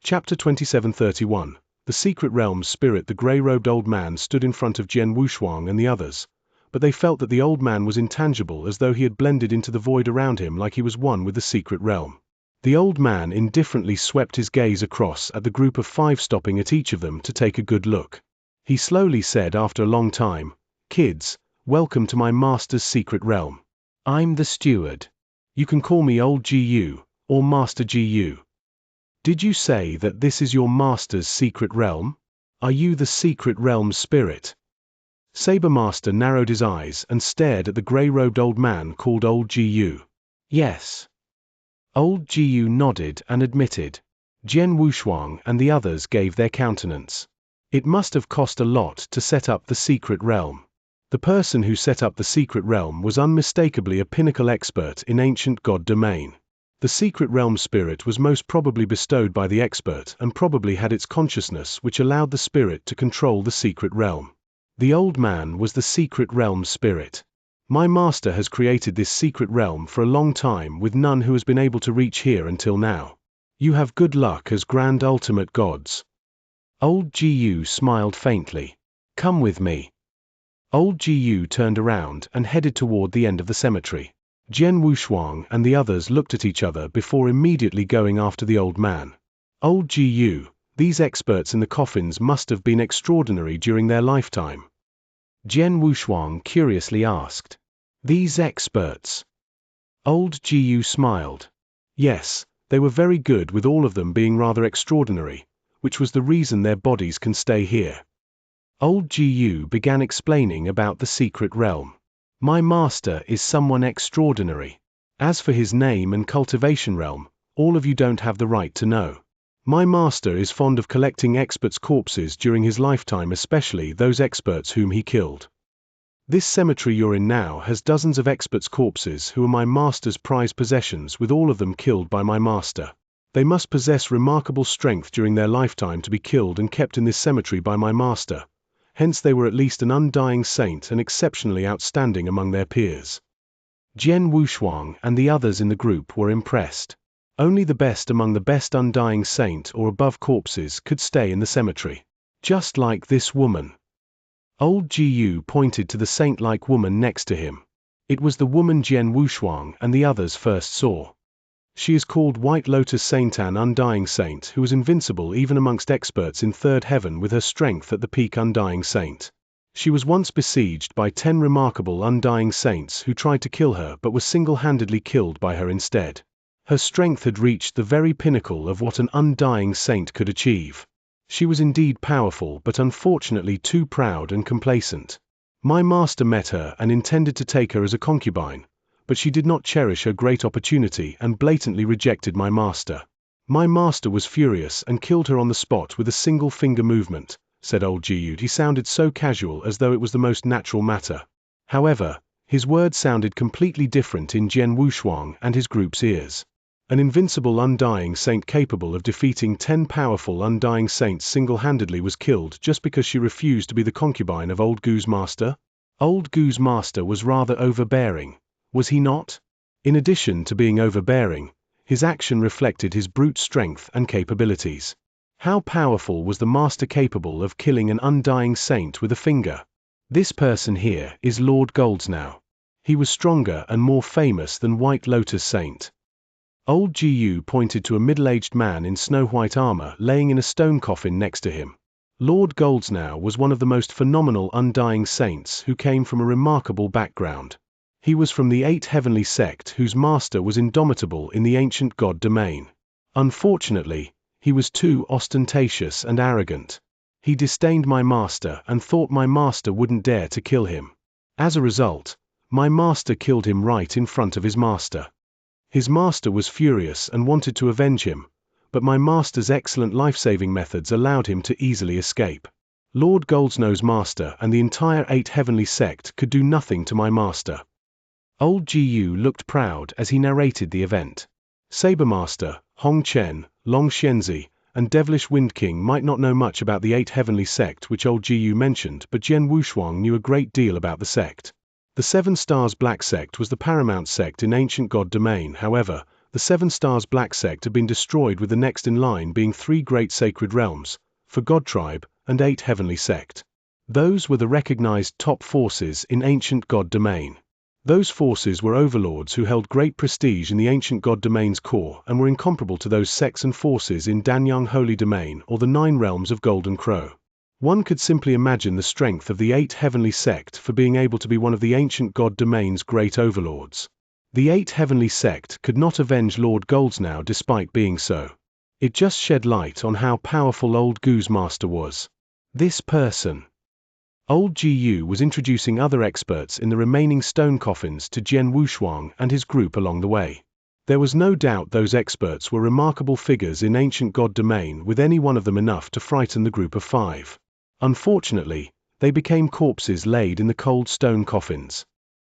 Chapter 2731. The Secret Realm's Spirit. The grey-robed old man stood in front of Jian Wushuang and the others, but they felt that the old man was intangible, as though he had blended into the void around him like he was one with the secret realm. The old man indifferently swept his gaze across at the group of 5, stopping at each of them to take a good look. He slowly said after a long time, "Kids, welcome to my master's secret realm. I'm the steward. You can call me Old GU, or Master GU. Did you say that this is your master's secret realm? Are you the secret realm's spirit?" Saber Master narrowed his eyes and stared at the grey-robed old man called Old GU. "Yes." Old GU nodded and admitted. Jian Wushuang and the others gave their countenance. It must have cost a lot to set up the secret realm. The person who set up the secret realm was unmistakably a pinnacle expert in ancient god domain. The secret realm spirit was most probably bestowed by the expert and probably had its consciousness, which allowed the spirit to control the secret realm. The old man was the secret realm spirit. My master has created this secret realm for a long time with none who has been able to reach here until now. You have good luck as grand ultimate gods. Old GU smiled faintly. Come with me. Old GU turned around and headed toward the end of the cemetery. Jian Wushuang and the others looked at each other before immediately going after the old man. Old GU, these experts in the coffins must have been extraordinary during their lifetime. Jian Wushuang curiously asked. These experts? Old GU smiled. Yes, they were very good, with all of them being rather extraordinary, which was the reason their bodies can stay here. Old GU began explaining about the secret realm. My master is someone extraordinary. As for his name and cultivation realm, all of you don't have the right to know. My master is fond of collecting experts' corpses during his lifetime, especially those experts whom he killed. This cemetery you're in now has dozens of experts' corpses who are my master's prized possessions, with all of them killed by my master. They must possess remarkable strength during their lifetime to be killed and kept in this cemetery by my master. Hence they were at least an undying saint and exceptionally outstanding among their peers. Jian Wushuang and the others in the group were impressed. Only the best among the best undying saint or above corpses could stay in the cemetery. Just like this woman. Old GU pointed to the saint-like woman next to him. It was the woman Jian Wushuang and the others first saw. She is called White Lotus Saint, an undying saint who was invincible even amongst experts in third heaven with her strength at the peak. Undying saint. She was once besieged by 10 remarkable undying saints who tried to kill her but were single-handedly killed by her instead. Her strength had reached the very pinnacle of what an undying saint could achieve. She was indeed powerful, but unfortunately too proud and complacent. My master met her and intended to take her as a concubine, but she did not cherish her great opportunity and blatantly rejected my master. My master was furious and killed her on the spot with a single finger movement, said Old GU. He sounded so casual, as though it was the most natural matter. However, his words sounded completely different in Jian Wushuang and his group's ears. An invincible undying saint capable of defeating 10 powerful undying saints single-handedly was killed just because she refused to be the concubine of Old GU's master? Old GU's master was rather overbearing. Was he not? In addition to being overbearing, his action reflected his brute strength and capabilities. How powerful was the master capable of killing an undying saint with a finger? This person here is Lord Goldsnow. He was stronger and more famous than White Lotus Saint. Old GU pointed to a middle-aged man in snow-white armor laying in a stone coffin next to him. Lord Goldsnow was one of the most phenomenal undying saints who came from a remarkable background. He was from the 8 heavenly sect whose master was indomitable in the ancient god domain. Unfortunately, he was too ostentatious and arrogant. He disdained my master and thought my master wouldn't dare to kill him. As a result, my master killed him right in front of his master. His master was furious and wanted to avenge him, but my master's excellent life-saving methods allowed him to easily escape. Lord Goldsnow's master and the entire 8 heavenly sect could do nothing to my master. Old GU looked proud as he narrated the event. Sabermaster, Hong Chen, Long Xianxia, and Devilish Wind King might not know much about the 8 heavenly sect which Old GU mentioned, but Jian Wushuang knew a great deal about the sect. The 7 Stars Black sect was the paramount sect in ancient god domain. However, the 7 Stars Black Sect had been destroyed, with the next in line being 3 Great Sacred Realms, for God Tribe, and 8 Heavenly Sect. Those were the recognized top forces in ancient God domain. Those forces were overlords who held great prestige in the ancient God domain's core and were incomparable to those sects and forces in Danyang Holy Domain or the 9 Realms of Golden Crow. One could simply imagine the strength of the 8 Heavenly Sect for being able to be one of the ancient God domain's great overlords. The 8 Heavenly Sect could not avenge Lord Goldsnow despite being so. It just shed light on how powerful Old Gu's master was. This person. Old Gu was introducing other experts in the remaining stone coffins to Jian Wushuang and his group along the way. There was no doubt those experts were remarkable figures in ancient God domain, with any one of them enough to frighten the group of 5. Unfortunately, they became corpses laid in the cold stone coffins.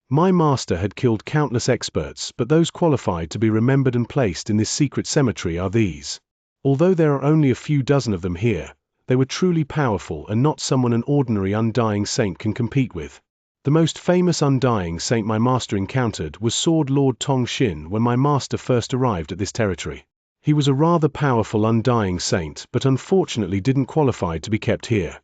My master had killed countless experts, but those qualified to be remembered and placed in this secret cemetery are these. Although there are only a few dozen of them here, they were truly powerful and not someone an ordinary undying saint can compete with. The most famous undying saint my master encountered was Sword Lord Tong Xin when my master first arrived at this territory. He was a rather powerful undying saint, but unfortunately didn't qualify to be kept here.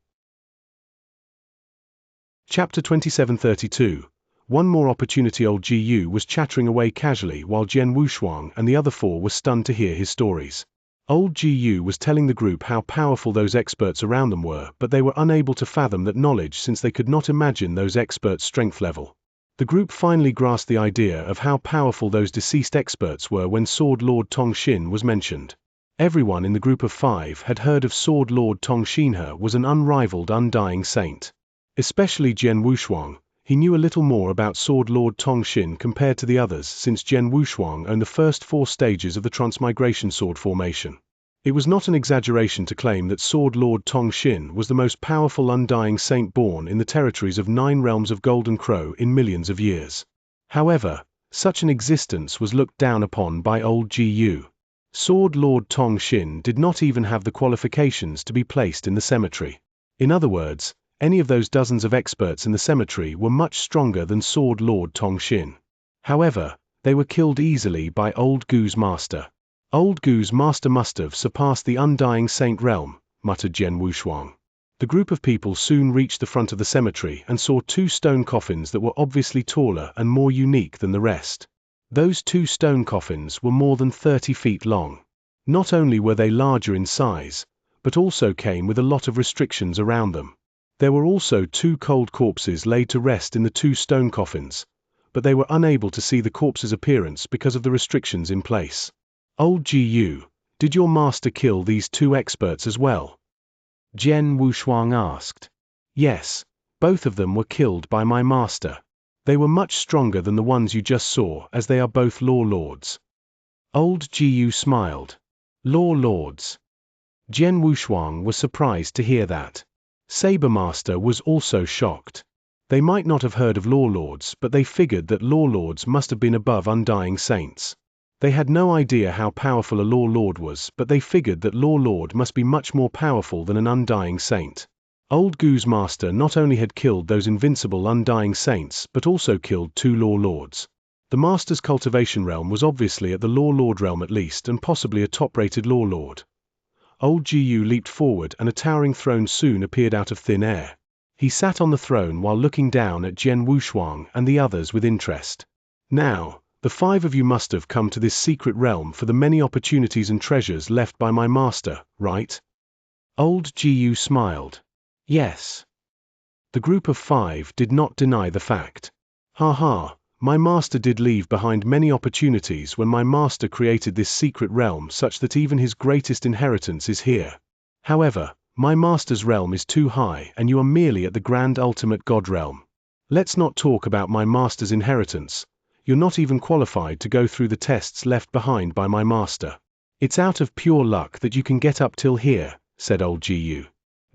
Chapter 2732. One more opportunity. Old Gu was chattering away casually while Jian Wushuang and the other 4 were stunned to hear his stories. Old Gu was telling the group how powerful those experts around them were, but they were unable to fathom that knowledge since they could not imagine those experts' strength level. The group finally grasped the idea of how powerful those deceased experts were when Sword Lord Tong Xin was mentioned. Everyone in the group of 5 had heard of Sword Lord Tong Xin was an unrivaled undying saint. Especially Jian Wushuang. He knew a little more about Sword Lord Tong Xin compared to the others, since Jian Wushuang owned the first 4 stages of the Transmigration Sword formation. It was not an exaggeration to claim that Sword Lord Tong Xin was the most powerful undying saint born in the territories of 9 Realms of Golden Crow in millions of years. However, such an existence was looked down upon by Old Gu. Sword Lord Tong Xin did not even have the qualifications to be placed in the cemetery. In other words, any of those dozens of experts in the cemetery were much stronger than Sword Lord Tong Xin. However, they were killed easily by Old Gu's master. Old Gu's master must have surpassed the undying saint realm, muttered Jian Wushuang. The group of people soon reached the front of the cemetery and saw 2 stone coffins that were obviously taller and more unique than the rest. Those 2 stone coffins were more than 30 feet long. Not only were they larger in size, but also came with a lot of restrictions around them. There were also 2 cold corpses laid to rest in the 2 stone coffins, but they were unable to see the corpse's appearance because of the restrictions in place. Old Gu, did your master kill these 2 experts as well? Jian Wushuang asked. Yes, both of them were killed by my master. They were much stronger than the ones you just saw, as they are both law lords. Old Gu smiled. Law lords. Jian Wushuang was surprised to hear that. Sabermaster was also shocked. They might not have heard of law lords, but they figured that law lords must have been above undying saints. They had no idea how powerful a law lord was, but they figured that law lord must be much more powerful than an undying saint. Old Gu's master not only had killed those invincible undying saints, but also killed 2 law lords. The master's cultivation realm was obviously at the law lord realm at least, and possibly a top-rated law lord. Old Gu leaped forward and a towering throne soon appeared out of thin air. He sat on the throne while looking down at Jian Wushuang and the others with interest. Now, the 5 of you must have come to this secret realm for the many opportunities and treasures left by my master, right? Old Gu smiled. Yes. The group of 5 did not deny the fact. Ha ha. My master did leave behind many opportunities when my master created this secret realm, such that even his greatest inheritance is here. However, my master's realm is too high and you are merely at the grand ultimate God realm. Let's not talk about my master's inheritance. You're not even qualified to go through the tests left behind by my master. It's out of pure luck that you can get up till here, said Old Gu.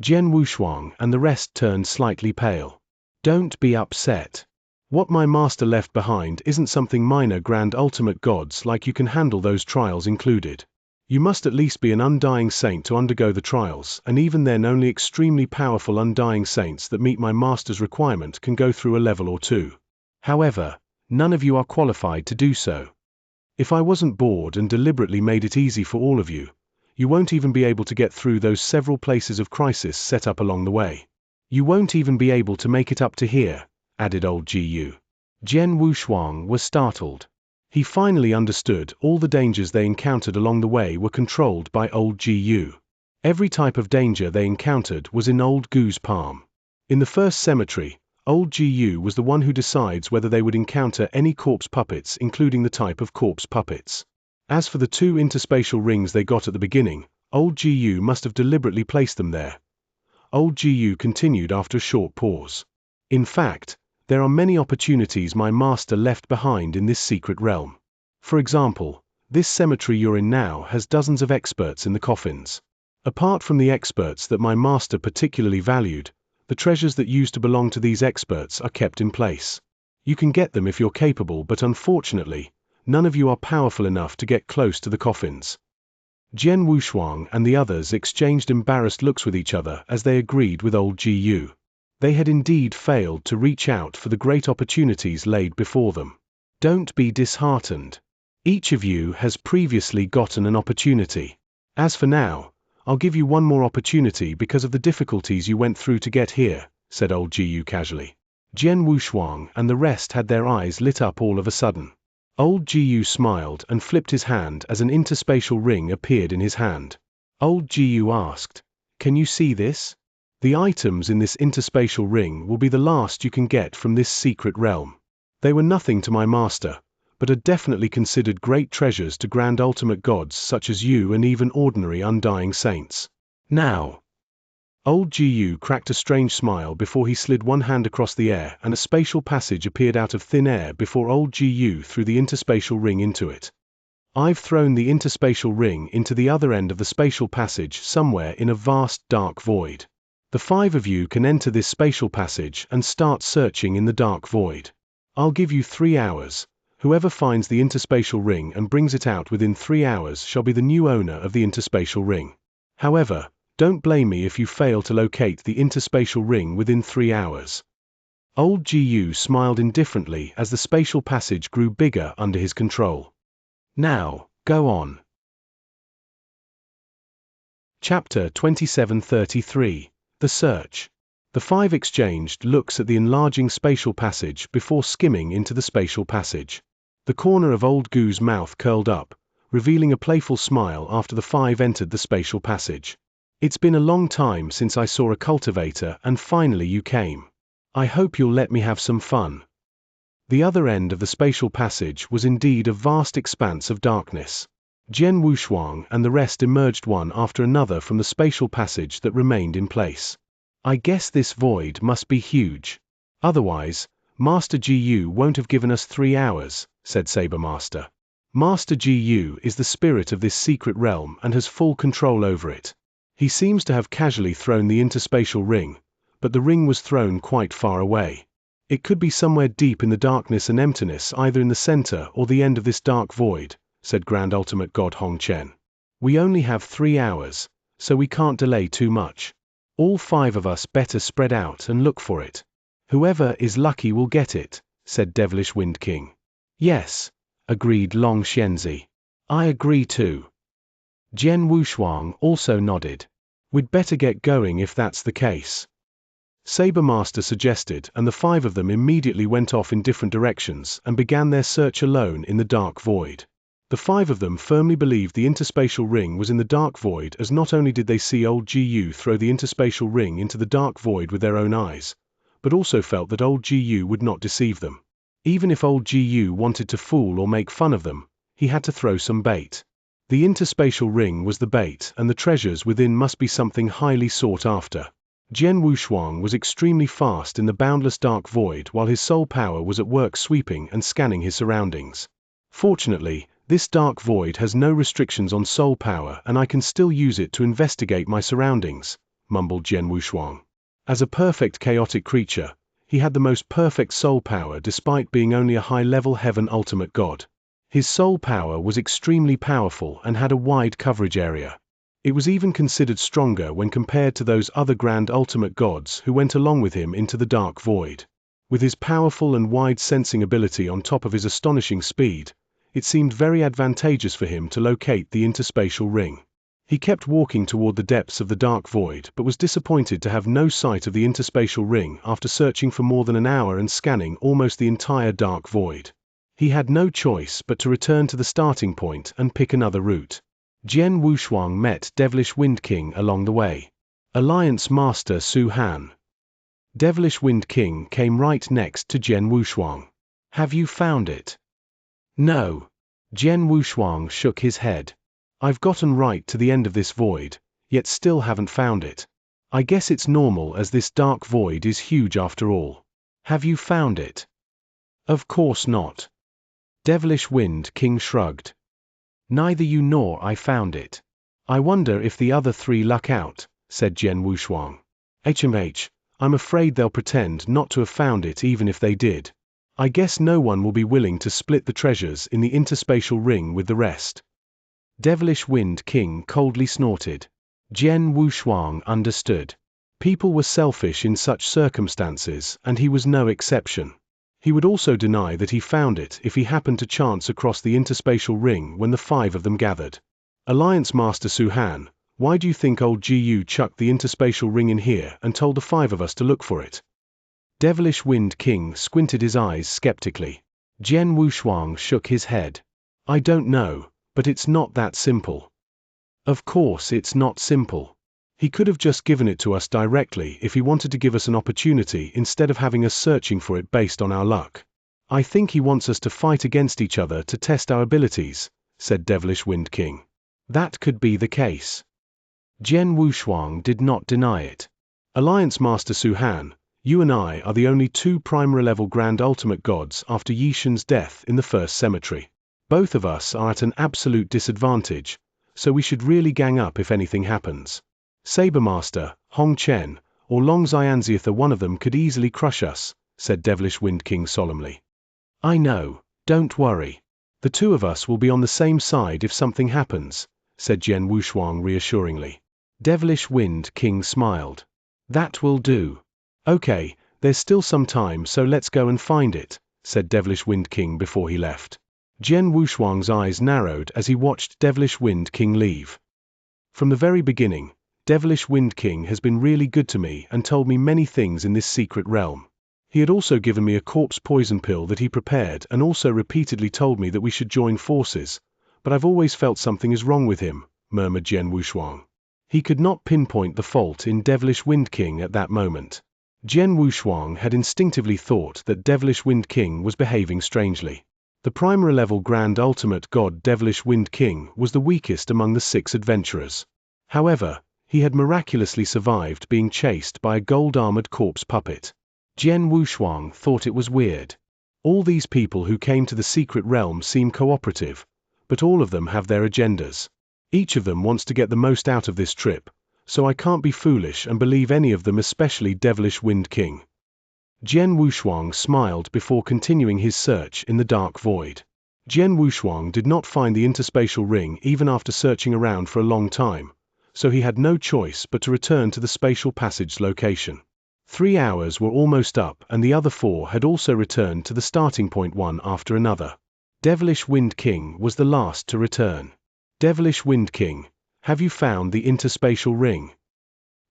Jian Wushuang and the rest turned slightly pale. Don't be upset. What my master left behind isn't something minor. Grand ultimate gods like you can handle those trials included. You must at least be an undying saint to undergo the trials, and even then only extremely powerful undying saints that meet my master's requirement can go through a level or 2. However, none of you are qualified to do so. If I wasn't bored and deliberately made it easy for all of you, you won't even be able to get through those several places of crisis set up along the way. You won't even be able to make it up to here, added old Gu. Jian Wushuang was startled. He finally understood all the dangers they encountered along the way were controlled by old Gu. Every type of danger they encountered was in old Gu's palm. In the first cemetery, old Gu was the one who decides whether they would encounter any corpse puppets, including the type of corpse puppets. As for the 2 interspatial rings they got at the beginning, old Gu must have deliberately placed them there. Old Gu continued after a short pause. In fact, there are many opportunities my master left behind in this secret realm. For example, this cemetery you're in now has dozens of experts in the coffins. Apart from the experts that my master particularly valued, the treasures that used to belong to these experts are kept in place. You can get them if you're capable, but unfortunately, none of you are powerful enough to get close to the coffins. Jian Wushuang and the others exchanged embarrassed looks with each other as they agreed with old Gu. They had indeed failed to reach out for the great opportunities laid before them. Don't be disheartened. Each of you has previously gotten an opportunity. As for now, I'll give you one more opportunity because of the difficulties you went through to get here, said old Gu casually. Jian Wushuang and the rest had their eyes lit up all of a sudden. Old Gu smiled and flipped his hand as an interspatial ring appeared in his hand. Old Gu asked, "Can you see this? The items in this interspatial ring will be the last you can get from this secret realm. They were nothing to my master, but are definitely considered great treasures to grand ultimate gods such as you and even ordinary undying saints. Now." Old Gu cracked a strange smile before he slid one hand across the air and a spatial passage appeared out of thin air before old Gu threw the interspatial ring into it. "I've thrown the interspatial ring into the other end of the spatial passage somewhere in a vast dark void. The 5 of you can enter this spatial passage and start searching in the dark void. I'll give you 3 hours. Whoever finds the interspatial ring and brings it out within 3 hours shall be the new owner of the interspatial ring. However, don't blame me if you fail to locate the interspatial ring within 3 hours." Old Gu smiled indifferently as the spatial passage grew bigger under his control. Now, go on. Chapter 2733. The Search. The 5 exchanged looks at the enlarging spatial passage before skimming into the spatial passage. The corner of old Gu's mouth curled up, revealing a playful smile after the 5 entered the spatial passage. "It's been a long time since I saw a cultivator and finally you came. I hope you'll let me have some fun." The other end of the spatial passage was indeed a vast expanse of darkness. Jian Wushuang and the rest emerged one after another from the spatial passage that remained in place. "I guess this void must be huge. Otherwise, Master Gu won't have given us 3 hours, said Saber Master. Master Gu is the spirit of this secret realm and has full control over it. He seems to have casually thrown the interspatial ring, but the ring was thrown quite far away. It could be somewhere deep in the darkness and emptiness, either in the center or the end of this dark void, said Grand Ultimate God Hong Chen. "We only have 3 hours, so we can't delay too much. All 5 of us better spread out and look for it. Whoever is lucky will get it," said Devilish Wind King. "Yes," agreed Long Xianxia. "I agree too." Jian Wushuang also nodded. "We'd better get going if that's the case." Saber Master suggested, and the 5 of them immediately went off in different directions and began their search alone in the dark void. The 5 of them firmly believed the interspatial ring was in the dark void, as not only did they see old Gu throw the interspatial ring into the dark void with their own eyes, but also felt that old Gu would not deceive them. Even if old Gu wanted to fool or make fun of them, he had to throw some bait. The interspatial ring was the bait, and the treasures within must be something highly sought after. Jian Wushuang was extremely fast in the boundless dark void while his soul power was at work sweeping and scanning his surroundings. "Fortunately, this dark void has no restrictions on soul power and I can still use it to investigate my surroundings," mumbled Jian Wushuang. As a perfect chaotic creature, he had the most perfect soul power despite being only a high-level heaven ultimate god. His soul power was extremely powerful and had a wide coverage area. It was even considered stronger when compared to those other grand ultimate gods who went along with him into the dark void. With his powerful and wide sensing ability on top of his astonishing speed, It seemed very advantageous for him to locate the interspatial ring. He kept walking toward the depths of the dark void, but was disappointed to have no sight of the interspatial ring after searching for more than an hour and scanning almost the entire dark void. He had no choice but to return to the starting point and pick another route. Jian Wushuang met Devilish Wind King along the way. Alliance Master Su Han. Devilish Wind King came right next to Jian Wushuang. Have you found it? No. Jian Wushuang shook his head. I've gotten right to the end of this void, yet still haven't found it. I guess it's normal as this dark void is huge after all. Have you found it? Of course not. Devilish Wind King shrugged. Neither you nor I found it. I wonder if the other three luck out, said Jian Wushuang. I'm afraid they'll pretend not to have found it even if they did. I guess no one will be willing to split the treasures in the interspatial ring with the rest. Devilish Wind King coldly snorted. Jian Wushuang understood. People were selfish in such circumstances, and he was no exception. He would also deny that he found it if he happened to chance across the interspatial ring when the five of them gathered. Alliance Master Su Han, why do you think old Gu chucked the interspatial ring in here and told the five of us to look for it? Devilish Wind King squinted his eyes skeptically. Jian Wushuang shook his head. I don't know, but it's not that simple. Of course it's not simple. He could have just given it to us directly if he wanted to give us an opportunity instead of having us searching for it based on our luck. I think he wants us to fight against each other to test our abilities, said Devilish Wind King. That could be the case. Jian Wushuang did not deny it. Alliance Master Su Han, you and I are the only two primary level Grand Ultimate Gods after Yishan's death in the first cemetery. Both of us are at an absolute disadvantage, so we should really gang up if anything happens. Saber Master, Hong Chen, or Long Xianxia, one of them could easily crush us, said Devilish Wind King solemnly. I know, don't worry. The two of us will be on the same side if something happens, said Jian Wushuang reassuringly. Devilish Wind King smiled. That will do. Okay, there's still some time, so let's go and find it, said Devilish Wind King before he left. Jian Wushuang's eyes narrowed as he watched Devilish Wind King leave. From the very beginning, Devilish Wind King has been really good to me and told me many things in this secret realm. He had also given me a corpse poison pill that he prepared and also repeatedly told me that we should join forces, but I've always felt something is wrong with him, murmured Jian Wushuang. He could not pinpoint the fault in Devilish Wind King at that moment. Jian Wushuang had instinctively thought that Devilish Wind King was behaving strangely. The primary level Grand Ultimate God Devilish Wind King was the weakest among the 6 adventurers. However, he had miraculously survived being chased by a gold-armored corpse puppet. Jian Wushuang thought it was weird. All these people who came to the secret realm seem cooperative, but all of them have their agendas. Each of them wants to get the most out of this trip, so I can't be foolish and believe any of them, especially Devilish Wind King. Jian Wushuang smiled before continuing his search in the dark void. Jian Wushuang did not find the interspatial ring even after searching around for a long time, so he had no choice but to return to the spatial passage location. 3 hours were almost up and the other 4 had also returned to the starting point one after another. Devilish Wind King was the last to return. Devilish Wind King, have you found the interspatial ring?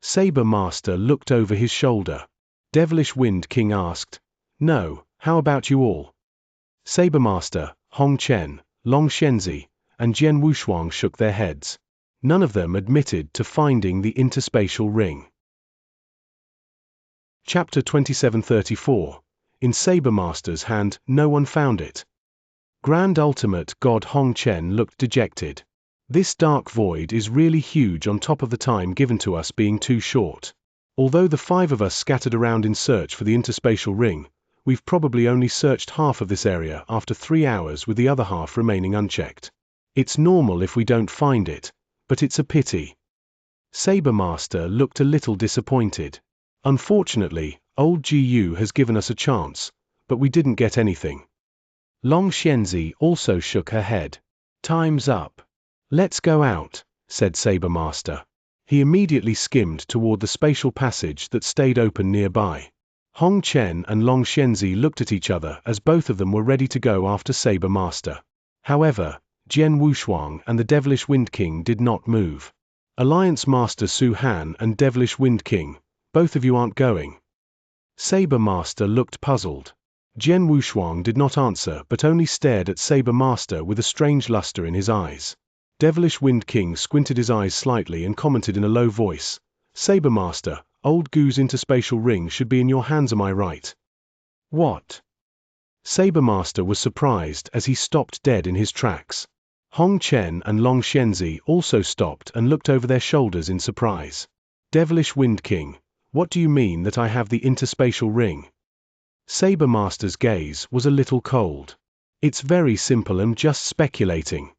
Saber Master looked over his shoulder. Devilish Wind King asked, No, how about you all? Saber Master, Hong Chen, Long Xianxia, and Jian Wushuang shook their heads. None of them admitted to finding the interspatial ring. Chapter 2734. In Saber Master's hand, no one found it. Grand Ultimate God Hong Chen looked dejected. This dark void is really huge on top of the time given to us being too short. Although the 5 of us scattered around in search for the interspatial ring, we've probably only searched half of this area after 3 hours with the other half remaining unchecked. It's normal if we don't find it, but it's a pity. Saber Master looked a little disappointed. Unfortunately, old Gu has given us a chance, but we didn't get anything. Long Xianxia also shook her head. Time's up. Let's go out, said Saber Master. He immediately skimmed toward the spatial passage that stayed open nearby. Hong Chen and Long Xianxia looked at each other as both of them were ready to go after Saber Master. However, Jian Wushuang and the Devilish Wind King did not move. Alliance Master Su Han and Devilish Wind King, both of you aren't going. Saber Master looked puzzled. Jian Wushuang did not answer but only stared at Saber Master with a strange luster in his eyes. Devilish Wind King squinted his eyes slightly and commented in a low voice, "Saber Master, Old Gu's interspatial ring should be in your hands, am I right?" "What?" Saber Master was surprised as he stopped dead in his tracks. Hong Chen and Long Xianxia also stopped and looked over their shoulders in surprise. Devilish Wind King, what do you mean that I have the interspatial ring? Saber Master's gaze was a little cold. It's very simple, I'm just speculating.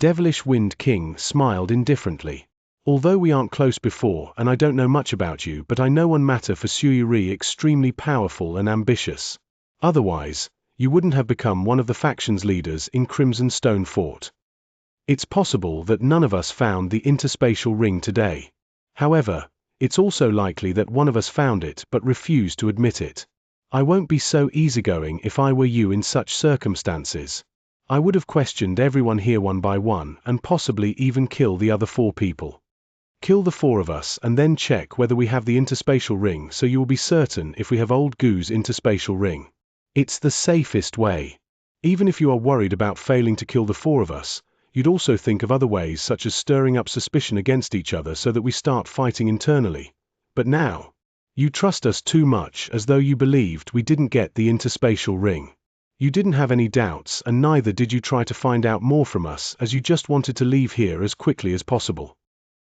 Devilish Wind King smiled indifferently. Although we aren't close before and I don't know much about you, but I know one matter for Sui extremely powerful and ambitious. Otherwise, you wouldn't have become one of the faction's leaders in Crimson Stone Fort. It's possible that none of us found the interspatial ring today. However, it's also likely that one of us found it but refused to admit it. I won't be so easygoing if I were you in such circumstances. I would have questioned everyone here one by one and possibly even kill the other 4 people. Kill the 4 of us and then check whether we have the interspatial ring so you will be certain if we have Old Gu's interspatial ring. It's the safest way. Even if you are worried about failing to kill the 4 of us, you'd also think of other ways such as stirring up suspicion against each other so that we start fighting internally. But now, you trust us too much as though you believed we didn't get the interspatial ring. You didn't have any doubts and neither did you try to find out more from us as you just wanted to leave here as quickly as possible.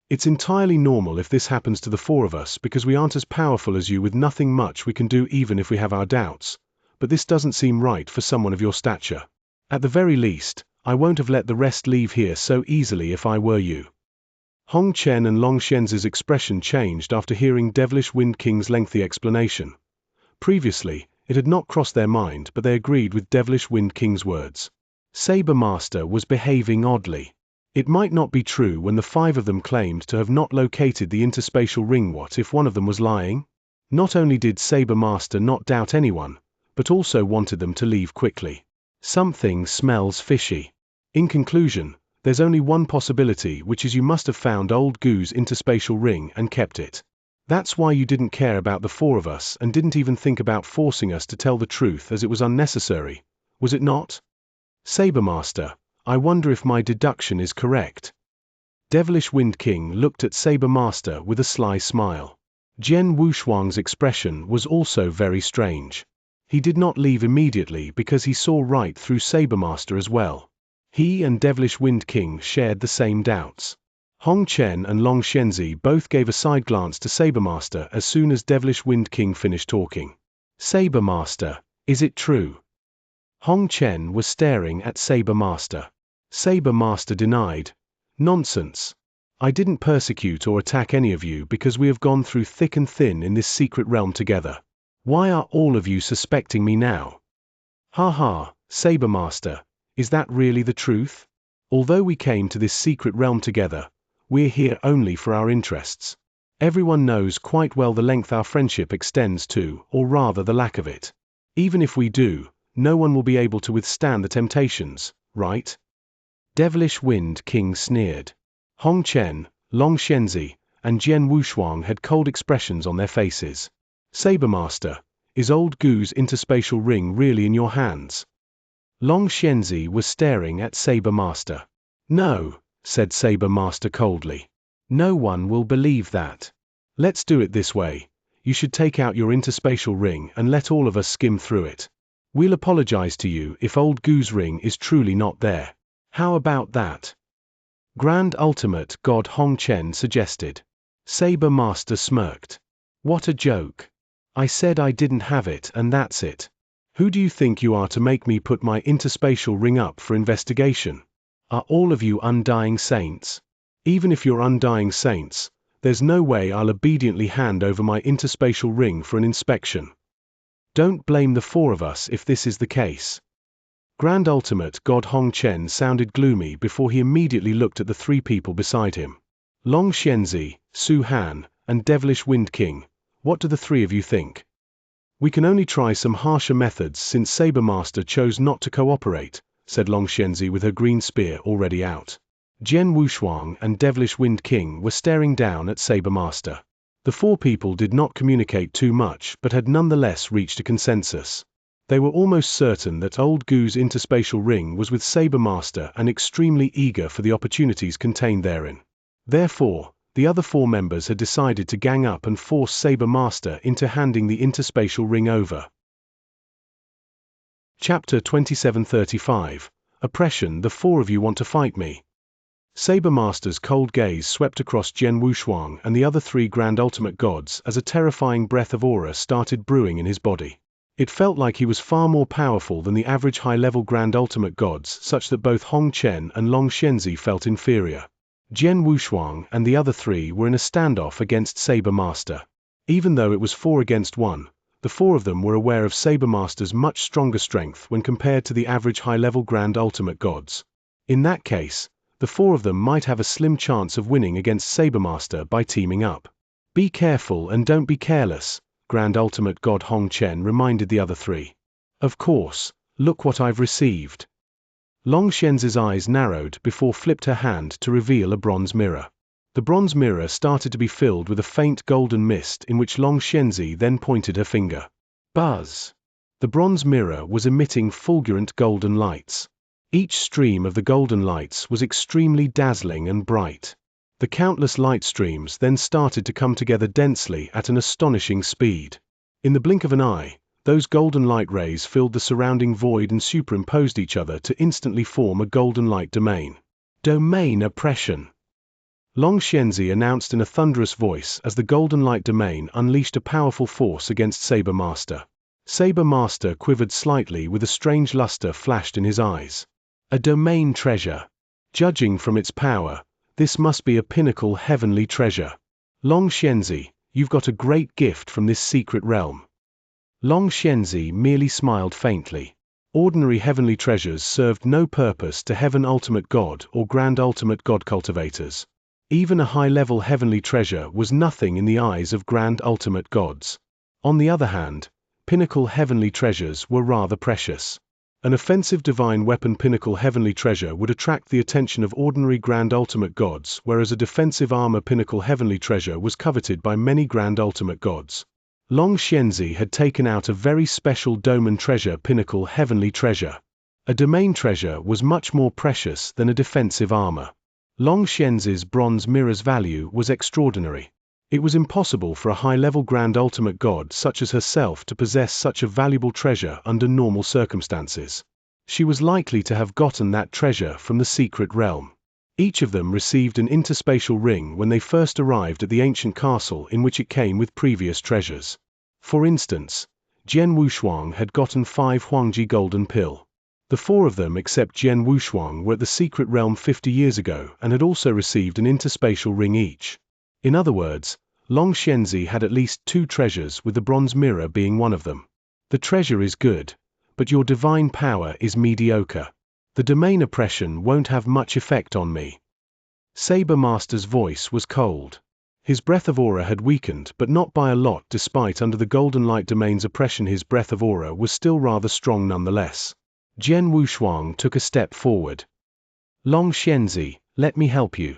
It's entirely normal if this happens to the 4 of us because we aren't as powerful as you with nothing much we can do even if we have our doubts, but this doesn't seem right for someone of your stature. At the very least, I won't have let the rest leave here so easily if I were you. Hong Chen and Long Xianxia's expression changed after hearing Devilish Wind King's lengthy explanation. Previously, it had not crossed their mind but they agreed with Devilish Wind King's words. Saber Master was behaving oddly. It might not be true when the 5 of them claimed to have not located the interspatial ring. What if one of them was lying? Not only did Saber Master not doubt anyone, but also wanted them to leave quickly. Something smells fishy. In conclusion, there's only one possibility, which is you must have found Old Gu's interspatial ring and kept it. That's why you didn't care about the 4 of us and didn't even think about forcing us to tell the truth as it was unnecessary, was it not? Saber Master, I wonder if my deduction is correct. Devilish Wind King looked at Saber Master with a sly smile. Jian Wushuang's expression was also very strange. He did not leave immediately because he saw right through Saber Master as well. He and Devilish Wind King shared the same doubts. Hong Chen and Long Xianxia both gave a side glance to Saber Master as soon as Devilish Wind King finished talking. Saber Master, is it true? Hong Chen was staring at Saber Master. Saber Master denied. Nonsense. I didn't persecute or attack any of you because we have gone through thick and thin in this secret realm together. Why are all of you suspecting me now? Ha ha, Saber Master. Is that really the truth? Although we came to this secret realm together, we're here only for our interests. Everyone knows quite well the length our friendship extends to, or rather the lack of it. Even if we do, no one will be able to withstand the temptations, right? Devilish Wind King sneered. Hong Chen, Long Xianxia, and Jian Wushuang had cold expressions on their faces. Saber Master, is Old Gu's interspatial ring really in your hands? Long Xianxia was staring at Saber Master. No, said Saber Master coldly. No one will believe that. Let's do it this way. You should take out your interspatial ring and let all of us skim through it. We'll apologize to you if Old Gu's ring is truly not there. How about that? Grand Ultimate God Hong Chen suggested. Saber Master smirked. What a joke. I said I didn't have it and that's it. Who do you think you are to make me put my interspatial ring up for investigation? Are all of you undying saints? Even if you're undying saints, there's no way I'll obediently hand over my interspatial ring for an inspection. Don't blame the 4 of us if this is the case. Grand Ultimate God Hong Chen sounded gloomy before he immediately looked at the 3 people beside him. Long Xianxia, Su Han, and Devilish Wind King, what do the 3 of you think? We can only try some harsher methods since Saber Master chose not to cooperate, said Long Shenzi with her green spear already out. Jian Wushuang and Devilish Wind King were staring down at Saber Master. The four people did not communicate too much but had nonetheless reached a consensus. They were almost certain that Old Gu's interspatial ring was with Saber Master and extremely eager for the opportunities contained therein. Therefore, the other four members had decided to gang up and force Saber Master into handing the interspatial ring over. Chapter 2735. Oppression. The four of you want to fight me. Saber Master's cold gaze swept across Jian Wushuang and the other three Grand Ultimate Gods as a terrifying breath of aura started brewing in his body. It felt like he was far more powerful than the average high-level Grand Ultimate Gods, such that both Hong Chen and Long Shenzi felt inferior. Jian Wushuang and the other three were in a standoff against Saber Master. Even though it was 4 against 1, the four of them were aware of Saber Master's much stronger strength when compared to the average high-level Grand Ultimate Gods. In that case, the four of them might have a slim chance of winning against Saber Master by teaming up. Be careful and don't be careless, Grand Ultimate God Hong Chen reminded the other three. Of course, look what I've received. Long Shenzi's eyes narrowed before flipped her hand to reveal a bronze mirror. The bronze mirror started to be filled with a faint golden mist in which Long Shenzi then pointed her finger. Buzz! The bronze mirror was emitting fulgurant golden lights. Each stream of the golden lights was extremely dazzling and bright. The countless light streams then started to come together densely at an astonishing speed. In the blink of an eye, those golden light rays filled the surrounding void and superimposed each other to instantly form a golden light domain. Domain oppression! Long Shenzi announced in a thunderous voice as the golden light domain unleashed a powerful force against Saber Master. Saber Master quivered slightly with a strange luster flashed in his eyes. A domain treasure. Judging from its power, this must be a pinnacle heavenly treasure. Long Shenzi, you've got a great gift from this secret realm. Long Shenzi merely smiled faintly. Ordinary heavenly treasures served no purpose to Heaven Ultimate God or Grand Ultimate God cultivators. Even a high-level heavenly treasure was nothing in the eyes of Grand Ultimate Gods. On the other hand, pinnacle heavenly treasures were rather precious. An offensive divine weapon pinnacle heavenly treasure would attract the attention of ordinary Grand Ultimate Gods, whereas a defensive armor pinnacle heavenly treasure was coveted by many Grand Ultimate Gods. Long Shenzi had taken out a very special domain treasure pinnacle heavenly treasure. A domain treasure was much more precious than a defensive armor. Long Shenzi's bronze mirror's value was extraordinary. It was impossible for a high-level Grand Ultimate God such as herself to possess such a valuable treasure under normal circumstances. She was likely to have gotten that treasure from the secret realm. Each of them received an interspatial ring when they first arrived at the ancient castle in which it came with previous treasures. For instance, Jian Wushuang had gotten 5 Huangji golden pill. The four of them except Jian Wushuang were at the secret realm 50 years ago and had also received an interspatial ring each. In other words, Long Shenzi had at least 2 treasures, with the bronze mirror being one of them. The treasure is good, but your divine power is mediocre. The domain oppression won't have much effect on me. Saber Master's voice was cold. His breath of aura had weakened, but not by a lot. Despite under the golden light domain's oppression, his breath of aura was still rather strong nonetheless. Jian Wushuang took a step forward. Long Shenzi, let me help you.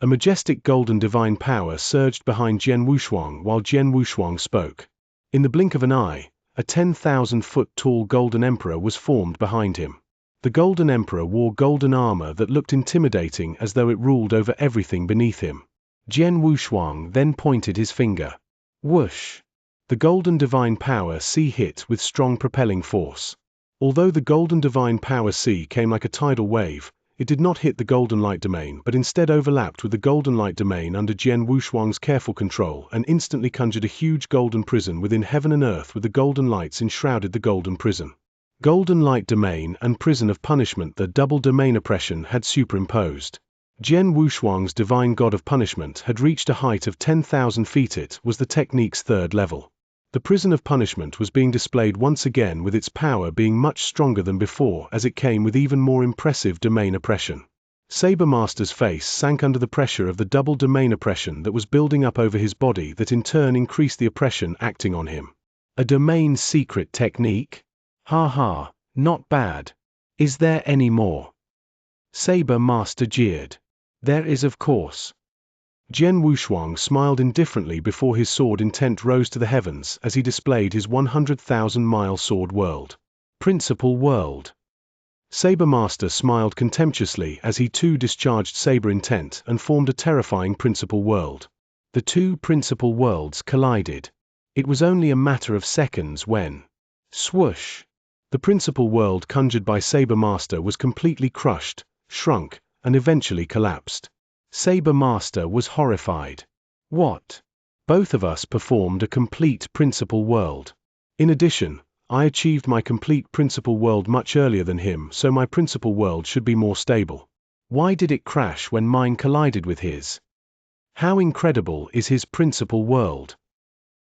A majestic golden divine power surged behind Jian Wushuang while Jian Wushuang spoke. In the blink of an eye, a 10,000-foot tall golden emperor was formed behind him. The golden emperor wore golden armor that looked intimidating, as though it ruled over everything beneath him. Jian Wushuang then pointed his finger. Whoosh! The golden divine power sea hit with strong propelling force. Although the golden divine power sea came like a tidal wave, it did not hit the golden light domain but instead overlapped with the golden light domain under Jian Wushuang's careful control and instantly conjured a huge golden prison within heaven and earth, with the golden lights enshrouded the golden prison. Golden light domain and prison of punishment, the double domain oppression had superimposed. Jian Wushuang's divine god of punishment had reached a height of 10,000 feet. It was the technique's 3rd level. The prison of punishment was being displayed once again, with its power being much stronger than before as it came with even more impressive domain oppression. Saber Master's face sank under the pressure of the double domain oppression that was building up over his body, that in turn increased the oppression acting on him. A domain secret technique? Ha ha, not bad. Is there any more? Saber Master jeered. There is, of course. Jian Wushuang smiled indifferently before his sword intent rose to the heavens as he displayed his 100,000-mile sword world. Principal world. Saber Master smiled contemptuously as he too discharged saber intent and formed a terrifying principal world. The two principal worlds collided. It was only a matter of seconds when, swoosh, the principal world conjured by Saber Master was completely crushed, shrunk, and eventually collapsed. Saber Master was horrified. What? Both of us performed a complete principal world. In addition, I achieved my complete principal world much earlier than him, so my principal world should be more stable. Why did it crash when mine collided with his? How incredible is his principal world?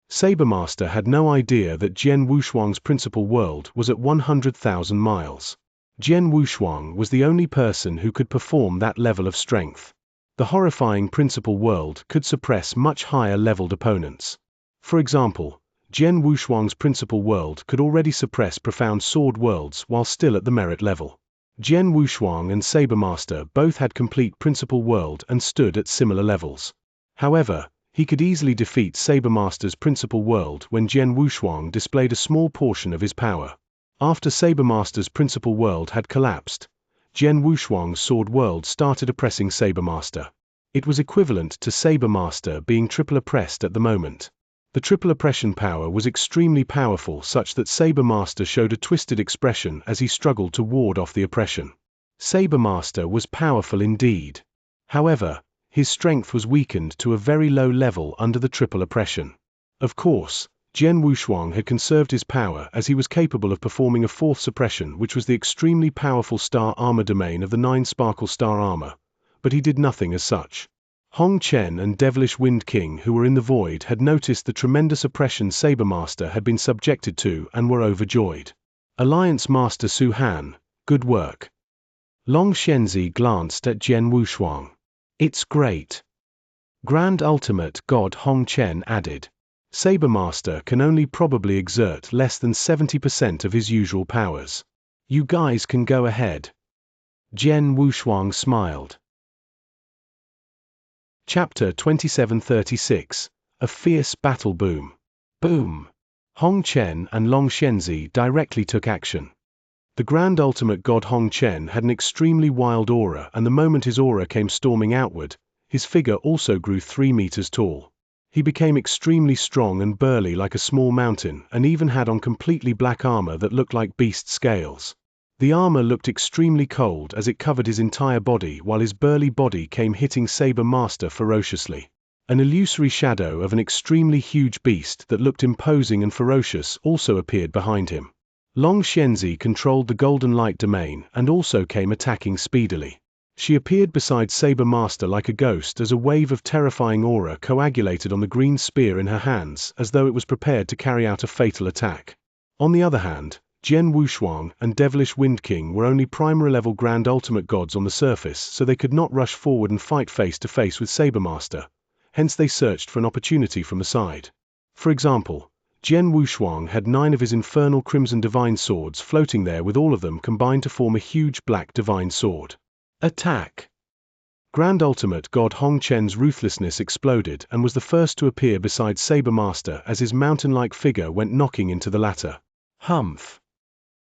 Saber Master had no idea that Jian Wushuang's principal world was at 100,000 miles. Jian Wushuang was the only person who could perform that level of strength. The horrifying principal world could suppress much higher-leveled opponents. For example, Jian Wushuang's principal world could already suppress profound sword worlds while still at the merit level. Jian Wushuang and Saber Master both had complete principal world and stood at similar levels. However, he could easily defeat Saber Master's principal world when Jian Wushuang displayed a small portion of his power. After Saber Master's principal world had collapsed, Jian Wushuang's sword world started oppressing Saber Master. It was equivalent to Saber Master being triple oppressed at the moment. The triple oppression power was extremely powerful, such that Saber Master showed a twisted expression as he struggled to ward off the oppression. Saber Master was powerful indeed. However, his strength was weakened to a very low level under the triple oppression. Of course, Jian Wushuang had conserved his power as he was capable of performing a fourth suppression, which was the extremely powerful star armor domain of the 9 sparkle star armor, but he did nothing as such. Hong Chen and Devilish Wind King, who were in the void, had noticed the tremendous oppression Saber Master had been subjected to and were overjoyed. Alliance Master Su Han, good work. Long Shenzi glanced at Jian Wushuang. It's great. Grand Ultimate God Hong Chen added. Saber Master can only probably exert less than 70% of his usual powers. You guys can go ahead. Jian Wushuang smiled. Chapter 2736, A Fierce Battle Boom. Boom. Hong Chen and Long Shenzi directly took action. The Grand Ultimate God Hong Chen had an extremely wild aura, and the moment his aura came storming outward, his figure also grew 3 meters tall. He became extremely strong and burly like a small mountain, and even had on completely black armor that looked like beast scales. The armor looked extremely cold as it covered his entire body, while his burly body came hitting Saber Master ferociously. An illusory shadow of an extremely huge beast that looked imposing and ferocious also appeared behind him. Long Shenzi controlled the golden light domain and also came attacking speedily. She appeared beside Saber Master like a ghost as a wave of terrifying aura coagulated on the green spear in her hands, as though it was prepared to carry out a fatal attack. On the other hand, Jian Wushuang and Devilish Wind King were only primary level Grand Ultimate Gods on the surface, so they could not rush forward and fight face to face with Saber Master. Hence they searched for an opportunity from the side. For example, Jian Wushuang had 9 of his infernal crimson divine swords floating there, with all of them combined to form a huge black divine sword. Attack! Grand Ultimate God Hong Chen's ruthlessness exploded and was the first to appear beside Saber Master as his mountain-like figure went knocking into the latter. Humph!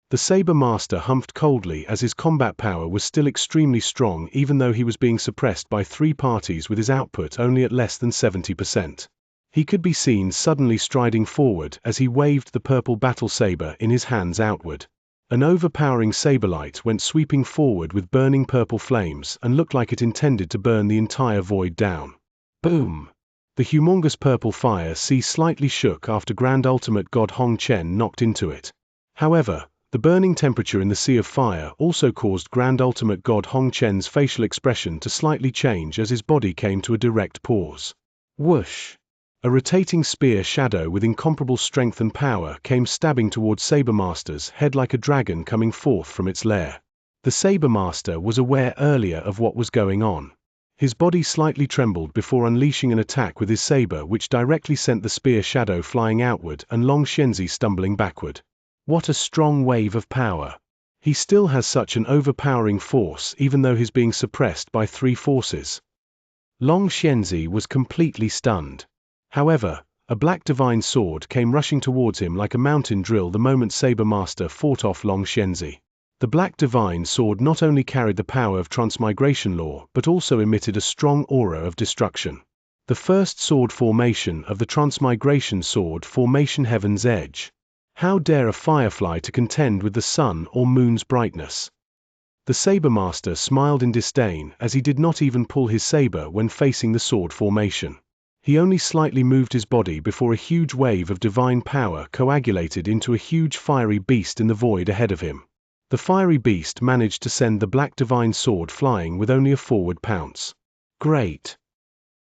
The Saber Master humphed coldly as his combat power was still extremely strong, even though he was being suppressed by 3 parties with his output only at less than 70%. He could be seen suddenly striding forward as he waved the purple battle saber in his hands outward. An overpowering saber light went sweeping forward with burning purple flames and looked like it intended to burn the entire void down. Boom! The humongous purple fire sea slightly shook after Grand Ultimate God Hong Chen knocked into it. However, the burning temperature in the sea of fire also caused Grand Ultimate God Hong Chen's facial expression to slightly change as his body came to a direct pause. Whoosh! A rotating spear shadow with incomparable strength and power came stabbing towards Saber Master's head like a dragon coming forth from its lair. The Saber Master was aware earlier of what was going on. His body slightly trembled before unleashing an attack with his saber, which directly sent the spear shadow flying outward and Long Shenzi stumbling backward. What a strong wave of power! He still has such an overpowering force even though he's being suppressed by 3 forces. Long Xianxia was completely stunned. However, a black divine sword came rushing towards him like a mountain drill the moment Saber Master fought off Long Xianxia. The black divine sword not only carried the power of transmigration law but also emitted a strong aura of destruction. The first sword formation of the transmigration sword formation Heaven's Edge. How dare a firefly to contend with the sun or moon's brightness? The Saber Master smiled in disdain as he did not even pull his saber when facing the sword formation. He only slightly moved his body before a huge wave of divine power coagulated into a huge fiery beast in the void ahead of him. The fiery beast managed to send the black divine sword flying with only a forward pounce. Great!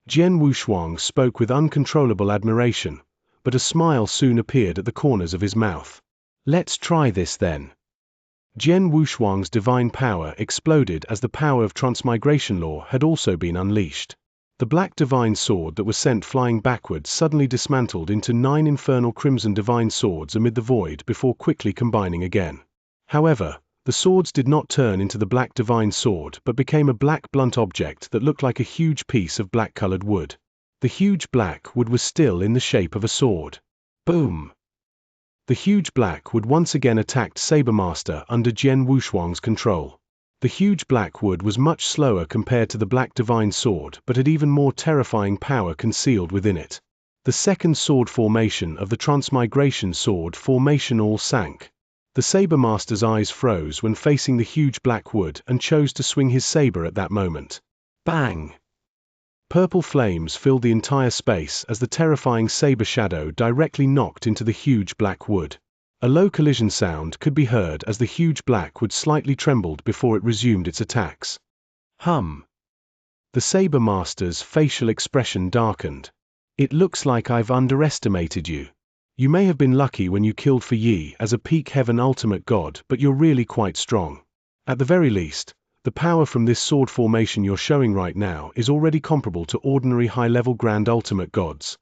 Jian Wushuang spoke with uncontrollable admiration, but a smile soon appeared at the corners of his mouth. Let's try this then. Jian Wushuang's divine power exploded as the power of transmigration law had also been unleashed. The black divine sword that was sent flying backwards suddenly dismantled into 9 infernal crimson divine swords amid the void before quickly combining again. However, the swords did not turn into the black divine sword but became a black blunt object that looked like a huge piece of black-colored wood. The huge black wood was still in the shape of a sword. Boom! The huge black wood once again attacked Saber Master under Jian Wushuang's control. The huge black wood was much slower compared to the black divine sword but had even more terrifying power concealed within it. The second sword formation of the transmigration sword formation all sank. The Saber Master's eyes froze when facing the huge black wood and chose to swing his saber at that moment. Bang! Purple flames filled the entire space as the terrifying saber shadow directly knocked into the huge black wood. A low collision sound could be heard as the huge black wood slightly trembled before it resumed its attacks. Hum. The Saber Master's facial expression darkened. It looks like I've underestimated you. You may have been lucky when you killed for Yi as a peak heaven ultimate god, but you're really quite strong. At the very least, the power from this sword formation you're showing right now is already comparable to ordinary high-level grand ultimate gods.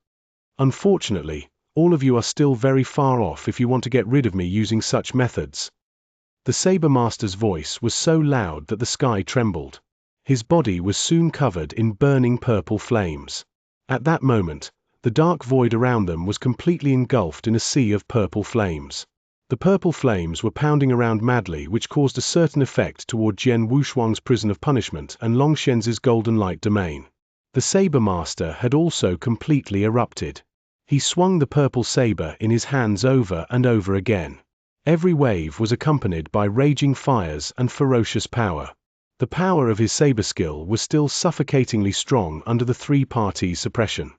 Unfortunately, all of you are still very far off if you want to get rid of me using such methods. The Saber Master's voice was so loud that the sky trembled. His body was soon covered in burning purple flames. At that moment, the dark void around them was completely engulfed in a sea of purple flames. The purple flames were pounding around madly, which caused a certain effect toward Jian Wushuang's prison of punishment and Long Xianxia's golden light domain. The Saber Master had also completely erupted. He swung the purple saber in his hands over and over again. Every wave was accompanied by raging fires and ferocious power. The power of his saber skill was still suffocatingly strong under the 3-party suppression.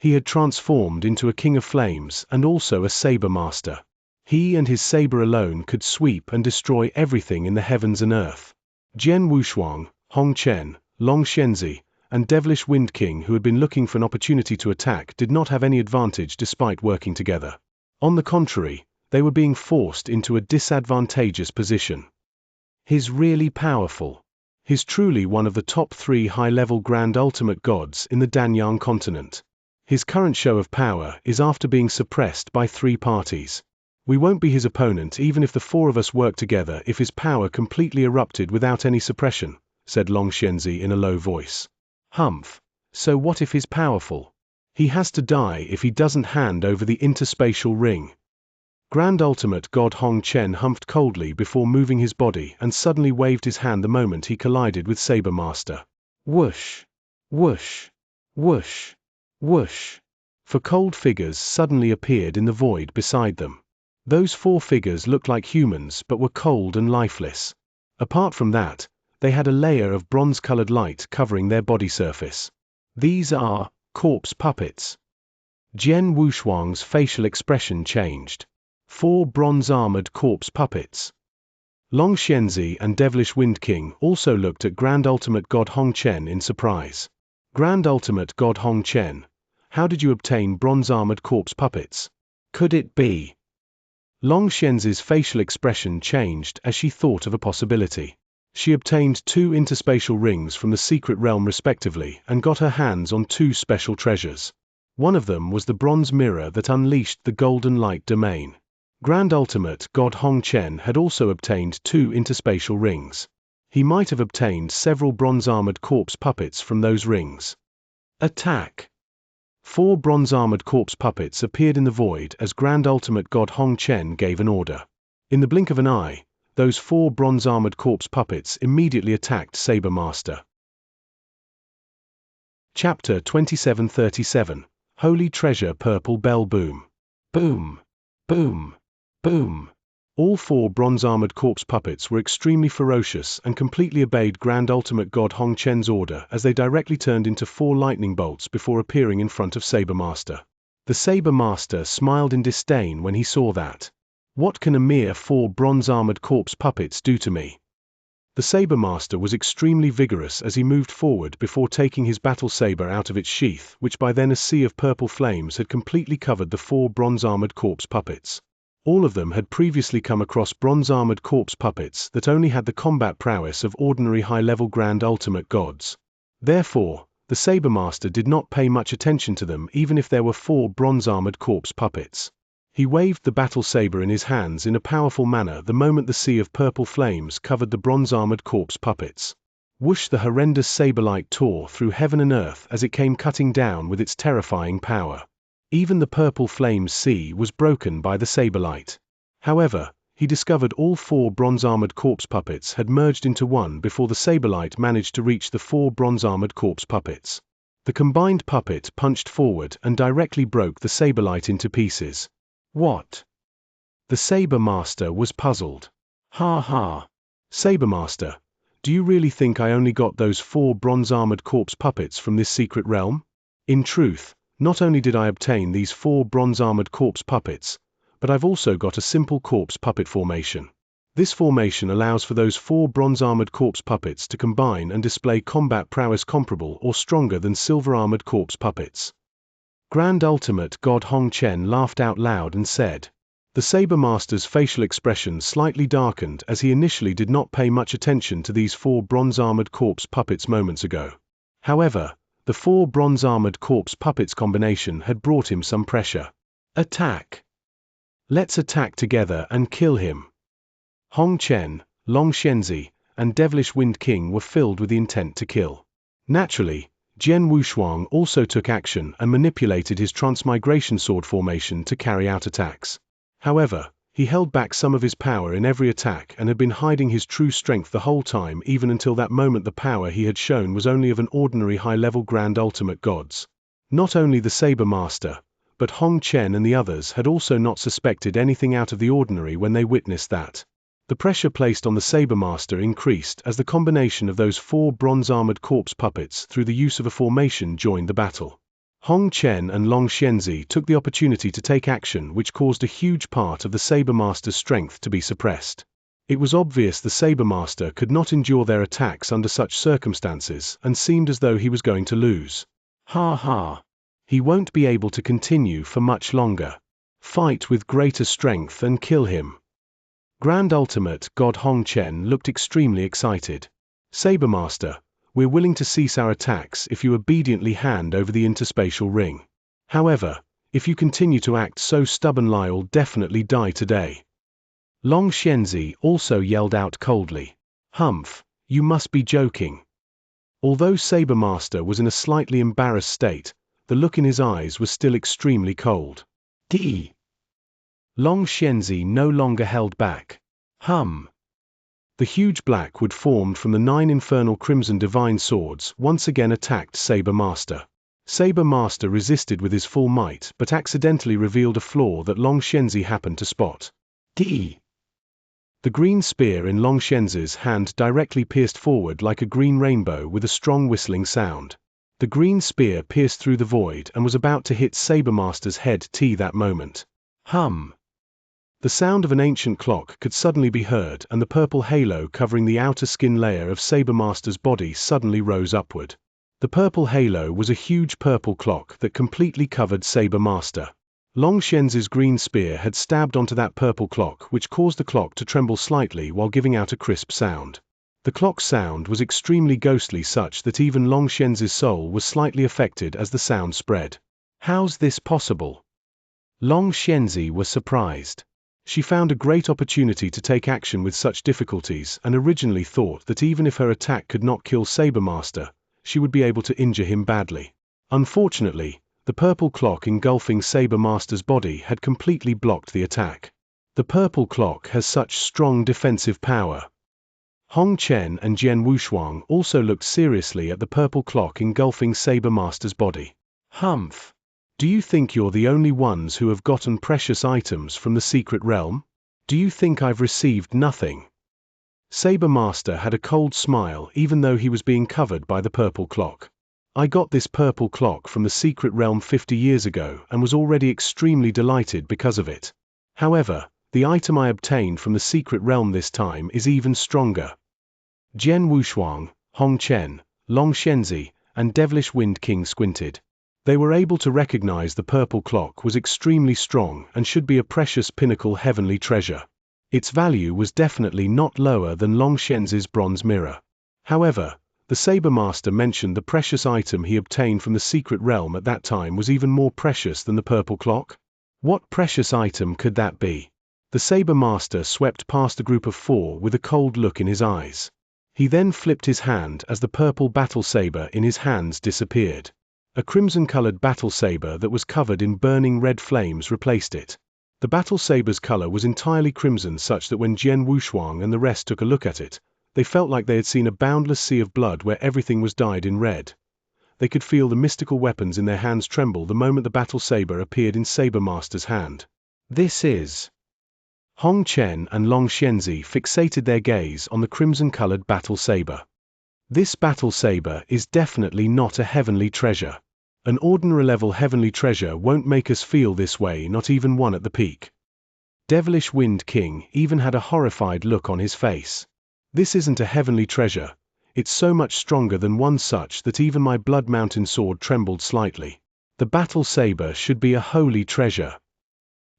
He had transformed into a king of flames and also a Saber Master. He and his saber alone could sweep and destroy everything in the heavens and earth. Jian Wushuang, Hong Chen, Long Xianxia, and Devilish Wind King, who had been looking for an opportunity to attack, did not have any advantage despite working together. On the contrary, they were being forced into a disadvantageous position. He's really powerful. He's truly one of the top 3 high-level grand ultimate gods in the Danyang continent. His current show of power is after being suppressed by 3 parties. We won't be his opponent even if the 4 of us work together if his power completely erupted without any suppression, said Long Xianxia in a low voice. Humph. So what if he's powerful? He has to die if he doesn't hand over the interspatial ring. Grand Ultimate God Hong Chen humphed coldly before moving his body and suddenly waved his hand the moment he collided with Saber Master. Whoosh! Whoosh! Whoosh! Whoosh! 4 cold figures suddenly appeared in the void beside them. Those 4 figures looked like humans but were cold and lifeless. Apart from that, they had a layer of bronze-colored light covering their body surface. These are corpse puppets. Jian Wushuang's facial expression changed. 4 bronze-armored corpse puppets. Long Xianxia and Devilish Wind King also looked at Grand Ultimate God Hong Chen in surprise. Grand Ultimate God Hong Chen, how did you obtain bronze-armored corpse puppets? Could it be? Long Xianxia's facial expression changed as she thought of a possibility. She obtained 2 interspatial rings from the secret realm respectively and got her hands on 2 special treasures. One of them was the bronze mirror that unleashed the golden light domain. Grand Ultimate God Hong Chen had also obtained 2 interspatial rings. He might have obtained several bronze-armored corpse puppets from those rings. Attack! 4 bronze-armored corpse puppets appeared in the void as Grand Ultimate God Hong Chen gave an order. In the blink of an eye, those 4 bronze-armored corpse puppets immediately attacked Saber Master. Chapter 2737 Holy Treasure Purple Bell Boom. Boom! Boom! Boom! All 4 bronze-armored corpse puppets were extremely ferocious and completely obeyed Grand Ultimate God Hong Chen's order as they directly turned into 4 lightning bolts before appearing in front of Saber Master. The Saber Master smiled in disdain when he saw that. What can a mere 4 bronze-armored corpse puppets do to me? The Saber Master was extremely vigorous as he moved forward before taking his battle saber out of its sheath, which by then a sea of purple flames had completely covered the 4 bronze-armored corpse puppets. All of them had previously come across bronze-armored corpse puppets that only had the combat prowess of ordinary high-level Grand Ultimate gods. Therefore, the Saber Master did not pay much attention to them even if there were 4 bronze-armored corpse puppets. He waved the battle saber in his hands in a powerful manner the moment the sea of purple flames covered the bronze-armored corpse puppets. Whoosh! The horrendous saber light tore through heaven and earth as it came cutting down with its terrifying power. Even the purple flames sea was broken by the saber light. However, he discovered all 4 bronze-armored corpse puppets had merged into one before the saber light managed to reach the 4 bronze-armored corpse puppets. The combined puppet punched forward and directly broke the saber light into pieces. What? The Saber Master was puzzled. Ha ha! Saber Master, do you really think I only got those 4 bronze-armored corpse puppets from this secret realm? In truth, not only did I obtain these 4 bronze-armored corpse puppets, but I've also got a simple corpse puppet formation. This formation allows for those 4 bronze-armored corpse puppets to combine and display combat prowess comparable or stronger than silver-armored corpse puppets. Grand Ultimate God Hong Chen laughed out loud and said. The Saber Master's facial expression slightly darkened as he initially did not pay much attention to these 4 bronze-armored corpse puppets moments ago. However, the 4 bronze-armored corpse puppets combination had brought him some pressure. Attack! Let's attack together and kill him. Hong Chen, Long Xianxia, and Devilish Wind King were filled with the intent to kill. Naturally, Jian Wushuang also took action and manipulated his transmigration sword formation to carry out attacks. However, he held back some of his power in every attack and had been hiding his true strength the whole time, even until that moment the power he had shown was only of an ordinary high-level Grand Ultimate gods. Not only the Saber Master, but Hong Chen and the others had also not suspected anything out of the ordinary when they witnessed that. The pressure placed on the Saber Master increased as the combination of those 4 bronze-armored corpse puppets through the use of a formation joined the battle. Hong Chen and Long Xianxia took the opportunity to take action, which caused a huge part of the Saber Master's strength to be suppressed. It was obvious the Saber Master could not endure their attacks under such circumstances and seemed as though he was going to lose. Ha ha! He won't be able to continue for much longer. Fight with greater strength and kill him. Grand Ultimate God Hong Chen looked extremely excited. Saber Master, we're willing to cease our attacks if you obediently hand over the interspatial ring. However, if you continue to act so stubbornly, you'll definitely die today. Long Xianxia also yelled out coldly. Humph, you must be joking. Although Saber Master was in a slightly embarrassed state, the look in his eyes was still extremely cold. D. Long Xianxia no longer held back. Hum. The huge blackwood formed from the 9 infernal crimson divine swords once again attacked Saber Master. Saber Master resisted with his full might but accidentally revealed a flaw that Long Xianxia happened to spot. D. The green spear in Long Xianxia's hand directly pierced forward like a green rainbow with a strong whistling sound. The green spear pierced through the void and was about to hit Saber Master's head that moment. Hum. The sound of an ancient clock could suddenly be heard, and the purple halo covering the outer skin layer of Saber Master's body suddenly rose upward. The purple halo was a huge purple clock that completely covered Saber Master. Long Xianxia's green spear had stabbed onto that purple clock, which caused the clock to tremble slightly while giving out a crisp sound. The clock's sound was extremely ghostly, such that even Long Xianxia's soul was slightly affected as the sound spread. How's this possible? Long Xianxia was surprised. She found a great opportunity to take action with such difficulties and originally thought that even if her attack could not kill Sabermaster, she would be able to injure him badly. Unfortunately, the purple clock engulfing Sabermaster's body had completely blocked the attack. The purple clock has such strong defensive power. Hong Chen and Jian Wushuang also looked seriously at the purple clock engulfing Sabermaster's body. Humph! Do you think you're the only ones who have gotten precious items from the secret realm? Do you think I've received nothing? Sabermaster had a cold smile even though he was being covered by the purple clock. I got this purple clock from the secret realm 50 years ago and was already extremely delighted because of it. However, the item I obtained from the secret realm this time is even stronger. Jian Wushuang, Hong Chen, Long Shenzi, and Devilish Wind King squinted. They were able to recognize the purple clock was extremely strong and should be a precious pinnacle heavenly treasure. Its value was definitely not lower than Long Shenzi's bronze mirror. However, the Sabermaster mentioned the precious item he obtained from the secret realm at that time was even more precious than the purple clock. What precious item could that be? The Sabermaster swept past the group of four with a cold look in his eyes. He then flipped his hand as the purple battle saber in his hands disappeared. A crimson-colored battle saber that was covered in burning red flames replaced it. The battle saber's color was entirely crimson, such that when Jian Wushuang and the rest took a look at it, they felt like they had seen a boundless sea of blood where everything was dyed in red. They could feel the mystical weapons in their hands tremble the moment the battle saber appeared in Sabermaster's hand. This is... Hong Chen and Long Shenzi fixated their gaze on the crimson-colored battle saber. This battle saber is definitely not a heavenly treasure. An ordinary-level heavenly treasure won't make us feel this way, not even one at the peak. Devilish Wind King even had a horrified look on his face. This isn't a heavenly treasure. It's so much stronger than one such that even my Blood Mountain sword trembled slightly. The battle saber should be a holy treasure.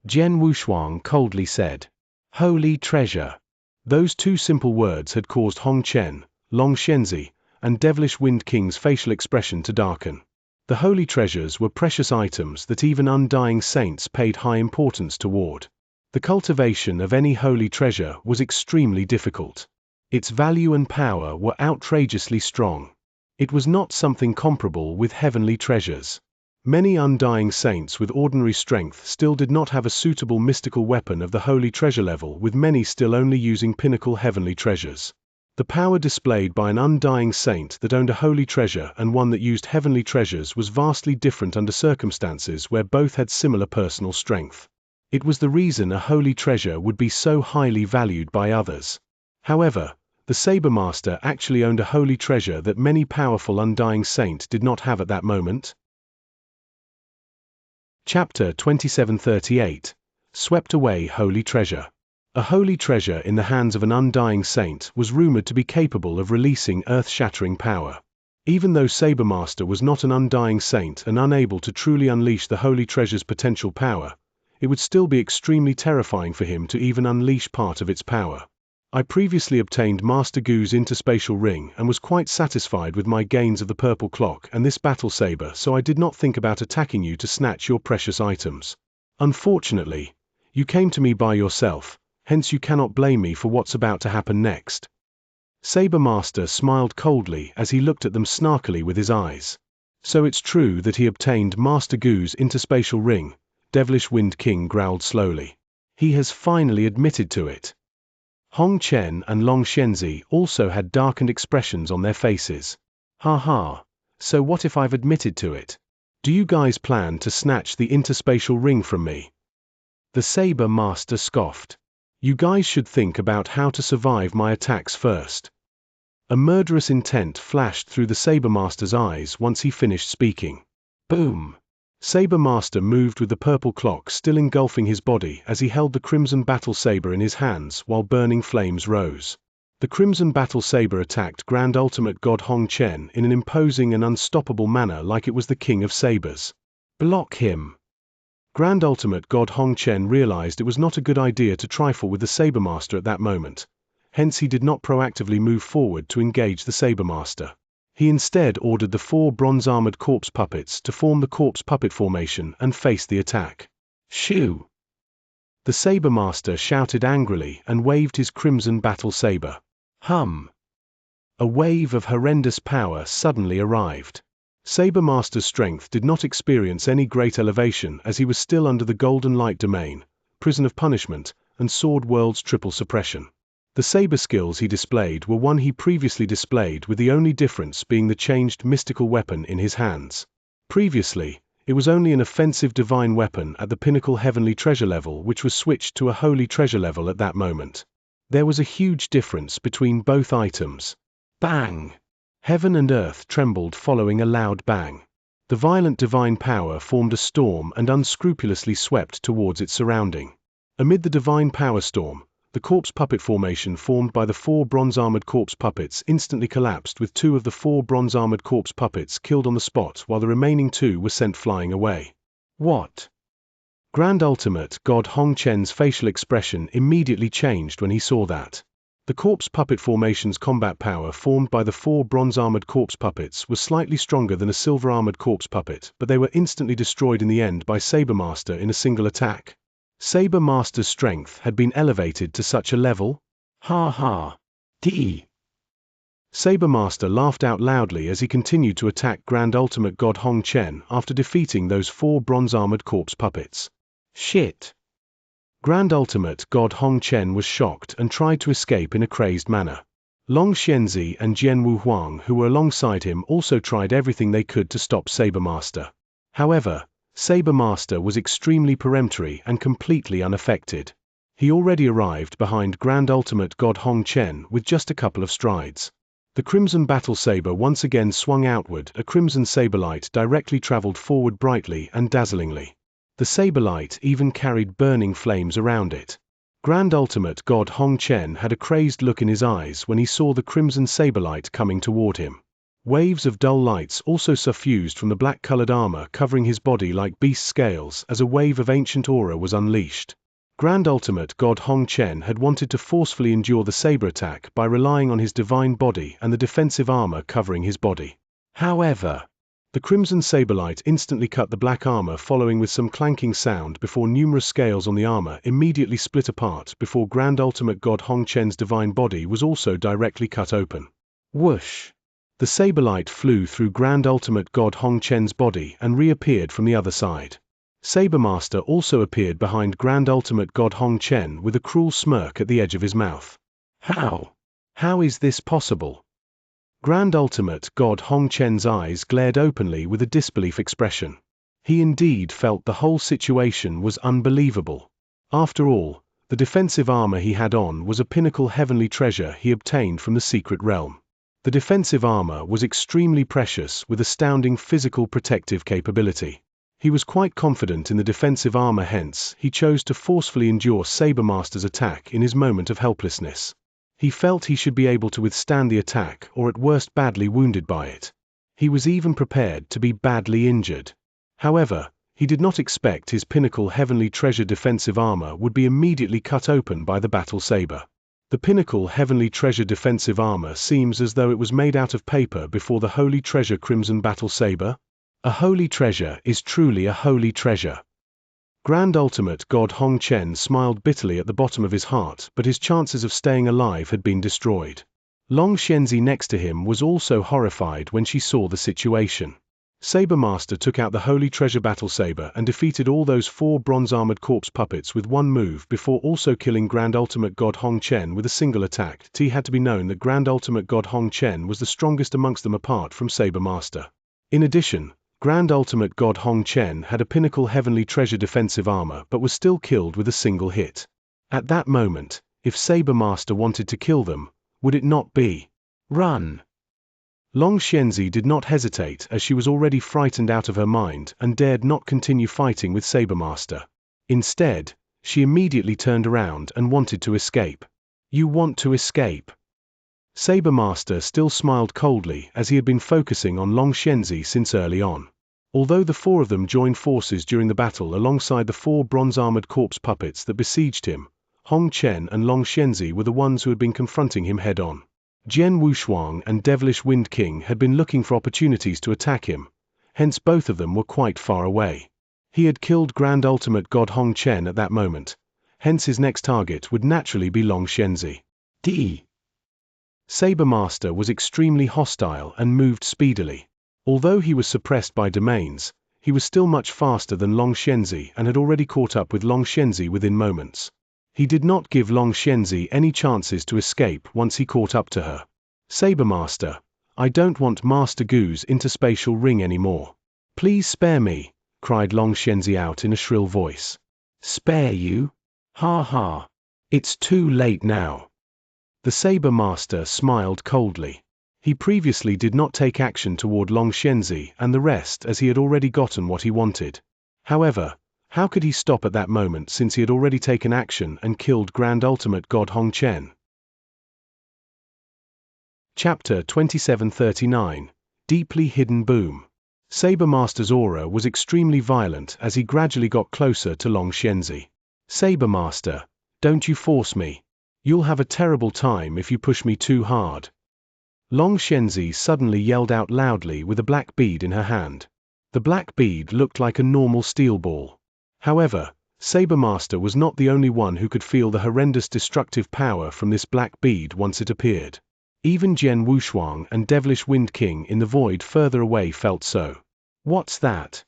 Jian Wushuang coldly said. Holy treasure. Those two simple words had caused Hong Chen, Long Shenzi, and Devilish Wind King's facial expression to darken. The holy treasures were precious items that even undying saints paid high importance toward. The cultivation of any holy treasure was extremely difficult. Its value and power were outrageously strong. It was not something comparable with heavenly treasures. Many undying saints with ordinary strength still did not have a suitable mystical weapon of the holy treasure level, with many still only using pinnacle heavenly treasures. The power displayed by an undying saint that owned a holy treasure and one that used heavenly treasures was vastly different under circumstances where both had similar personal strength. It was the reason a holy treasure would be so highly valued by others. However, the Sabermaster actually owned a holy treasure that many powerful undying saints did not have at that moment. Chapter 2738. Swept Away Holy Treasure. A holy treasure in the hands of an undying saint was rumored to be capable of releasing earth-shattering power. Even though Sabermaster was not an undying saint and unable to truly unleash the holy treasure's potential power, it would still be extremely terrifying for him to even unleash part of its power. I previously obtained Master Gu's interspatial ring and was quite satisfied with my gains of the purple clock and this battle saber, so I did not think about attacking you to snatch your precious items. Unfortunately, you came to me by yourself, hence you cannot blame me for what's about to happen next. Sabermaster smiled coldly as he looked at them snarkily with his eyes. So it's true that he obtained Master Gu's interspatial ring, Devilish Wind King growled slowly. He has finally admitted to it. Hong Chen and Long Shenzi also had darkened expressions on their faces. Ha ha, so what if I've admitted to it? Do you guys plan to snatch the interspatial ring from me? The Sabermaster scoffed. You guys should think about how to survive my attacks first. A murderous intent flashed through the Sabermaster's eyes once he finished speaking. Boom! Sabermaster moved with the purple clock still engulfing his body as he held the crimson battle saber in his hands while burning flames rose. The crimson battle saber attacked Grand Ultimate God Hong Chen in an imposing and unstoppable manner like it was the king of sabers. Block him! Grand Ultimate God Hong Chen realized it was not a good idea to trifle with the Sabermaster at that moment, hence he did not proactively move forward to engage the Sabermaster. He instead ordered the 4 bronze-armored corpse puppets to form the corpse puppet formation and face the attack. Shoo! The Saber Master shouted angrily and waved his crimson battle saber. Hum! A wave of horrendous power suddenly arrived. Saber Master's strength did not experience any great elevation as he was still under the Golden Light Domain, Prison of Punishment, and Sword World's triple suppression. The saber skills he displayed were one he previously displayed, with the only difference being the changed mystical weapon in his hands. Previously, it was only an offensive divine weapon at the pinnacle heavenly treasure level, which was switched to a holy treasure level at that moment. There was a huge difference between both items. Bang! Heaven and earth trembled following a loud bang. The violent divine power formed a storm and unscrupulously swept towards its surrounding. Amid the divine power storm, the corpse puppet formation formed by the 4 bronze-armored corpse puppets instantly collapsed, with 2 of the 4 bronze-armored corpse puppets killed on the spot while the remaining 2 were sent flying away. What? Grand Ultimate God Hong Chen's facial expression immediately changed when he saw that. The corpse puppet formation's combat power formed by the 4 bronze-armored corpse puppets was slightly stronger than a silver-armored corpse puppet, but they were instantly destroyed in the end by Saber Master in a single attack. Saber Master's strength had been elevated to such a level? Ha ha! D. Saber Master laughed out loudly as he continued to attack Grand Ultimate God Hong Chen after defeating those 4 bronze-armored corpse puppets. Shit! Grand Ultimate God Hong Chen was shocked and tried to escape in a crazed manner. Long Xianxia and Jian Wu Huang, who were alongside him, also tried everything they could to stop Saber Master. However, Saber Master was extremely peremptory and completely unaffected. He already arrived behind Grand Ultimate God Hong Chen with just a couple of strides. The Crimson Battle Saber once again swung outward. A crimson saberlight directly traveled forward brightly and dazzlingly. The saberlight even carried burning flames around it. Grand Ultimate God Hong Chen had a crazed look in his eyes when he saw the crimson saberlight coming toward him. Waves of dull lights also suffused from the black-colored armor covering his body like beast scales as a wave of ancient aura was unleashed. Grand Ultimate God Hong Chen had wanted to forcefully endure the saber attack by relying on his divine body and the defensive armor covering his body. However, the crimson saberlight instantly cut the black armor, following with some clanking sound before numerous scales on the armor immediately split apart before Grand Ultimate God Hong Chen's divine body was also directly cut open. Whoosh! The saberlight flew through Grand Ultimate God Hong Chen's body and reappeared from the other side. Saber Master also appeared behind Grand Ultimate God Hong Chen with a cruel smirk at the edge of his mouth. How? How is this possible? Grand Ultimate God Hong Chen's eyes glared openly with a disbelief expression. He indeed felt the whole situation was unbelievable. After all, the defensive armor he had on was a pinnacle heavenly treasure he obtained from the secret realm. The defensive armor was extremely precious with astounding physical protective capability. He was quite confident in the defensive armor, hence he chose to forcefully endure Saber Master's attack in his moment of helplessness. He felt he should be able to withstand the attack or at worst badly wounded by it. He was even prepared to be badly injured. However, he did not expect his pinnacle heavenly treasure defensive armor would be immediately cut open by the battle saber. The pinnacle heavenly treasure defensive armor seems as though it was made out of paper before the holy treasure crimson battle saber. A holy treasure is truly a holy treasure. Grand Ultimate God Hong Chen smiled bitterly at the bottom of his heart, but his chances of staying alive had been destroyed. Long Xianxia next to him was also horrified when she saw the situation. Saber Master took out the holy treasure battle saber and defeated all those 4 bronze-armored corpse puppets with one move before also killing Grand Ultimate God Hong Chen with a single attack. It had to be known that Grand Ultimate God Hong Chen was the strongest amongst them apart from Saber Master. In addition, Grand Ultimate God Hong Chen had a pinnacle heavenly treasure defensive armor but was still killed with a single hit. At that moment, if Saber Master wanted to kill them, would it not be run? Long Xianxia did not hesitate as she was already frightened out of her mind and dared not continue fighting with Saber Master. Instead, she immediately turned around and wanted to escape. You want to escape? Saber Master still smiled coldly as he had been focusing on Long Xianxia since early on. Although the 4 of them joined forces during the battle alongside the 4 bronze-armored corpse puppets that besieged him, Hong Chen and Long Xianxia were the ones who had been confronting him head-on. Jian Wushuang and Devilish Wind King had been looking for opportunities to attack him, hence both of them were quite far away. He had killed Grand Ultimate God Hong Chen at that moment, hence his next target would naturally be Long Xianxia. Saber Master was extremely hostile and moved speedily. Although he was suppressed by domains, he was still much faster than Long Xianxia and had already caught up with Long Xianxia within moments. He did not give Long Xianxia any chances to escape once he caught up to her. Saber Master, I don't want Master Gu's interspatial ring anymore. Please spare me, cried Long Xianxia out in a shrill voice. Spare you? Ha ha. It's too late now. The Saber Master smiled coldly. He previously did not take action toward Long Xianxia and the rest as he had already gotten what he wanted. However, how could he stop at that moment since he had already taken action and killed Grand Ultimate God Hong Chen? Chapter 2739 Deeply Hidden Boom. Saber Master's aura was extremely violent as he gradually got closer to Long Xianxia. Saber Master, don't you force me. You'll have a terrible time if you push me too hard. Long Xianxia suddenly yelled out loudly with a black bead in her hand. The black bead looked like a normal steel ball. However, Saber Master was not the only one who could feel the horrendous destructive power from this black bead once it appeared. Even Jian Wushuang and Devilish Wind King in the void further away felt so. What's that?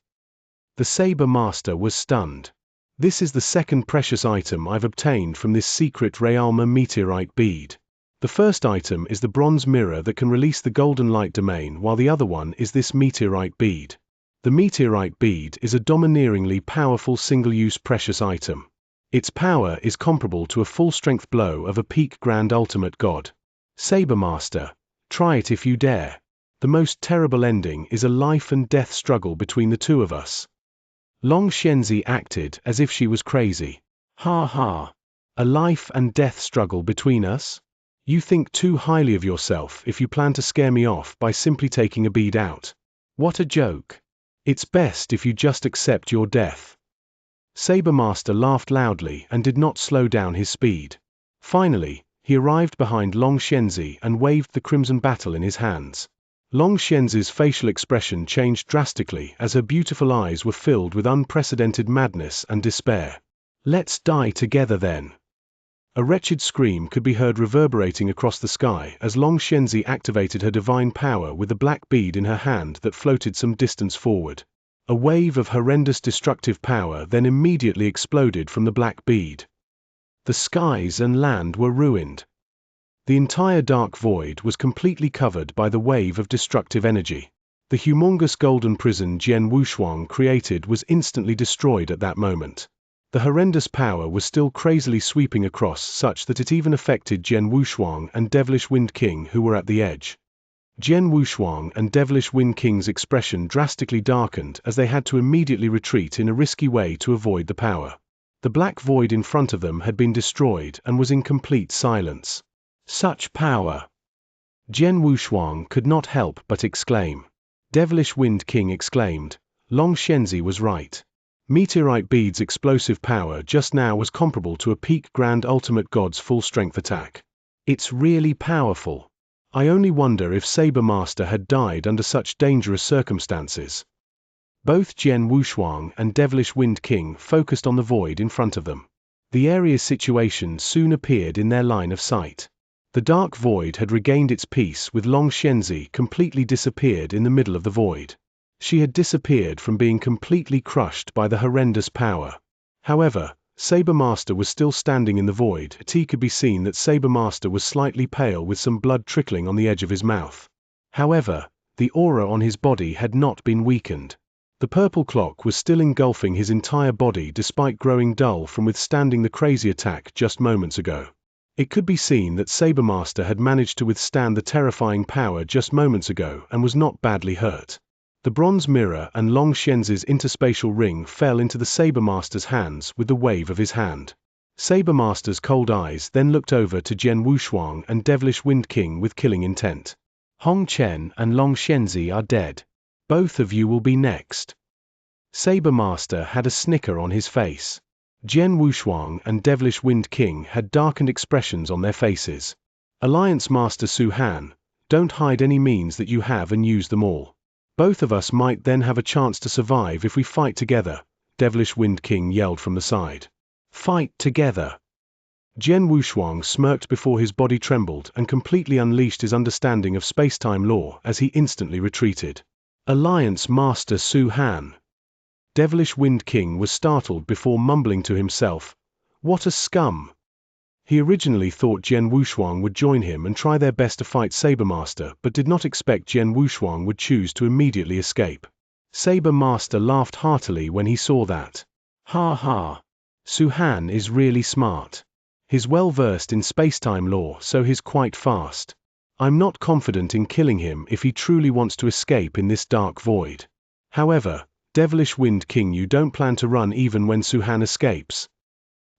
The Saber Master was stunned. This is the second precious item I've obtained from this secret Realma meteorite bead. The first item is the bronze mirror that can release the golden light domain, while the other one is this meteorite bead. The meteorite bead is a domineeringly powerful single-use precious item. Its power is comparable to a full-strength blow of a peak Grand Ultimate God. Saber Master, try it if you dare. The most terrible ending is a life and death struggle between the two of us. Long Xianxia acted as if she was crazy. Ha ha. A life and death struggle between us? You think too highly of yourself if you plan to scare me off by simply taking a bead out. What a joke. It's best if you just accept your death. Saber Master laughed loudly and did not slow down his speed. Finally, he arrived behind Long Xianxia and waved the Crimson Battle in his hands. Long Xianxia's facial expression changed drastically as her beautiful eyes were filled with unprecedented madness and despair. Let's die together then. A wretched scream could be heard reverberating across the sky as Long Xianxia activated her divine power with the black bead in her hand that floated some distance forward. A wave of horrendous destructive power then immediately exploded from the black bead. The skies and land were ruined. The entire dark void was completely covered by the wave of destructive energy. The humongous golden prison Jian Wushuang created was instantly destroyed at that moment. The horrendous power was still crazily sweeping across such that it even affected Jian Wushuang and Devilish Wind King who were at the edge. Jian Wushuang and Devilish Wind King's expression drastically darkened as they had to immediately retreat in a risky way to avoid the power. The black void in front of them had been destroyed and was in complete silence. Such power! Jian Wushuang could not help but exclaim. Devilish Wind King exclaimed, Long Xianxia was right. Meteorite bead's explosive power just now was comparable to a peak Grand Ultimate God's full-strength attack. It's really powerful. I only wonder if Saber Master had died under such dangerous circumstances. Both Jian Wushuang and Devilish Wind King focused on the void in front of them. The area's situation soon appeared in their line of sight. The dark void had regained its peace with Long Xianxia completely disappeared in the middle of the void. She had disappeared from being completely crushed by the horrendous power. However, Saber Master was still standing in the void. It could be seen that Saber Master was slightly pale with some blood trickling on the edge of his mouth. However, the aura on his body had not been weakened. The purple clock was still engulfing his entire body despite growing dull from withstanding the crazy attack just moments ago. It could be seen that Saber Master had managed to withstand the terrifying power just moments ago and was not badly hurt. The bronze mirror and Long Xianxia's interspatial ring fell into the Saber Master's hands with the wave of his hand. Saber Master's cold eyes then looked over to Jian Wushuang and Devilish Wind King with killing intent. Hong Chen and Long Xianxia are dead. Both of you will be next. Saber Master had a snicker on his face. Jian Wushuang and Devilish Wind King had darkened expressions on their faces. Alliance Master Su Han, don't hide any means that you have and use them all. Both of us might then have a chance to survive if we fight together, Devilish Wind King yelled from the side. Fight together. Jian Wushuang smirked before his body trembled and completely unleashed his understanding of space-time law as he instantly retreated. Alliance Master Su Han. Devilish Wind King was startled before mumbling to himself, "What a scum!" He originally thought Jian Wushuang would join him and try their best to fight Saber Master, but did not expect Jian Wushuang would choose to immediately escape. Saber Master laughed heartily when he saw that. Ha ha! Su Han is really smart. He's well versed in space-time law, so he's quite fast. I'm not confident in killing him if he truly wants to escape in this dark void. However, Devilish Wind King, you don't plan to run even when Su Han escapes?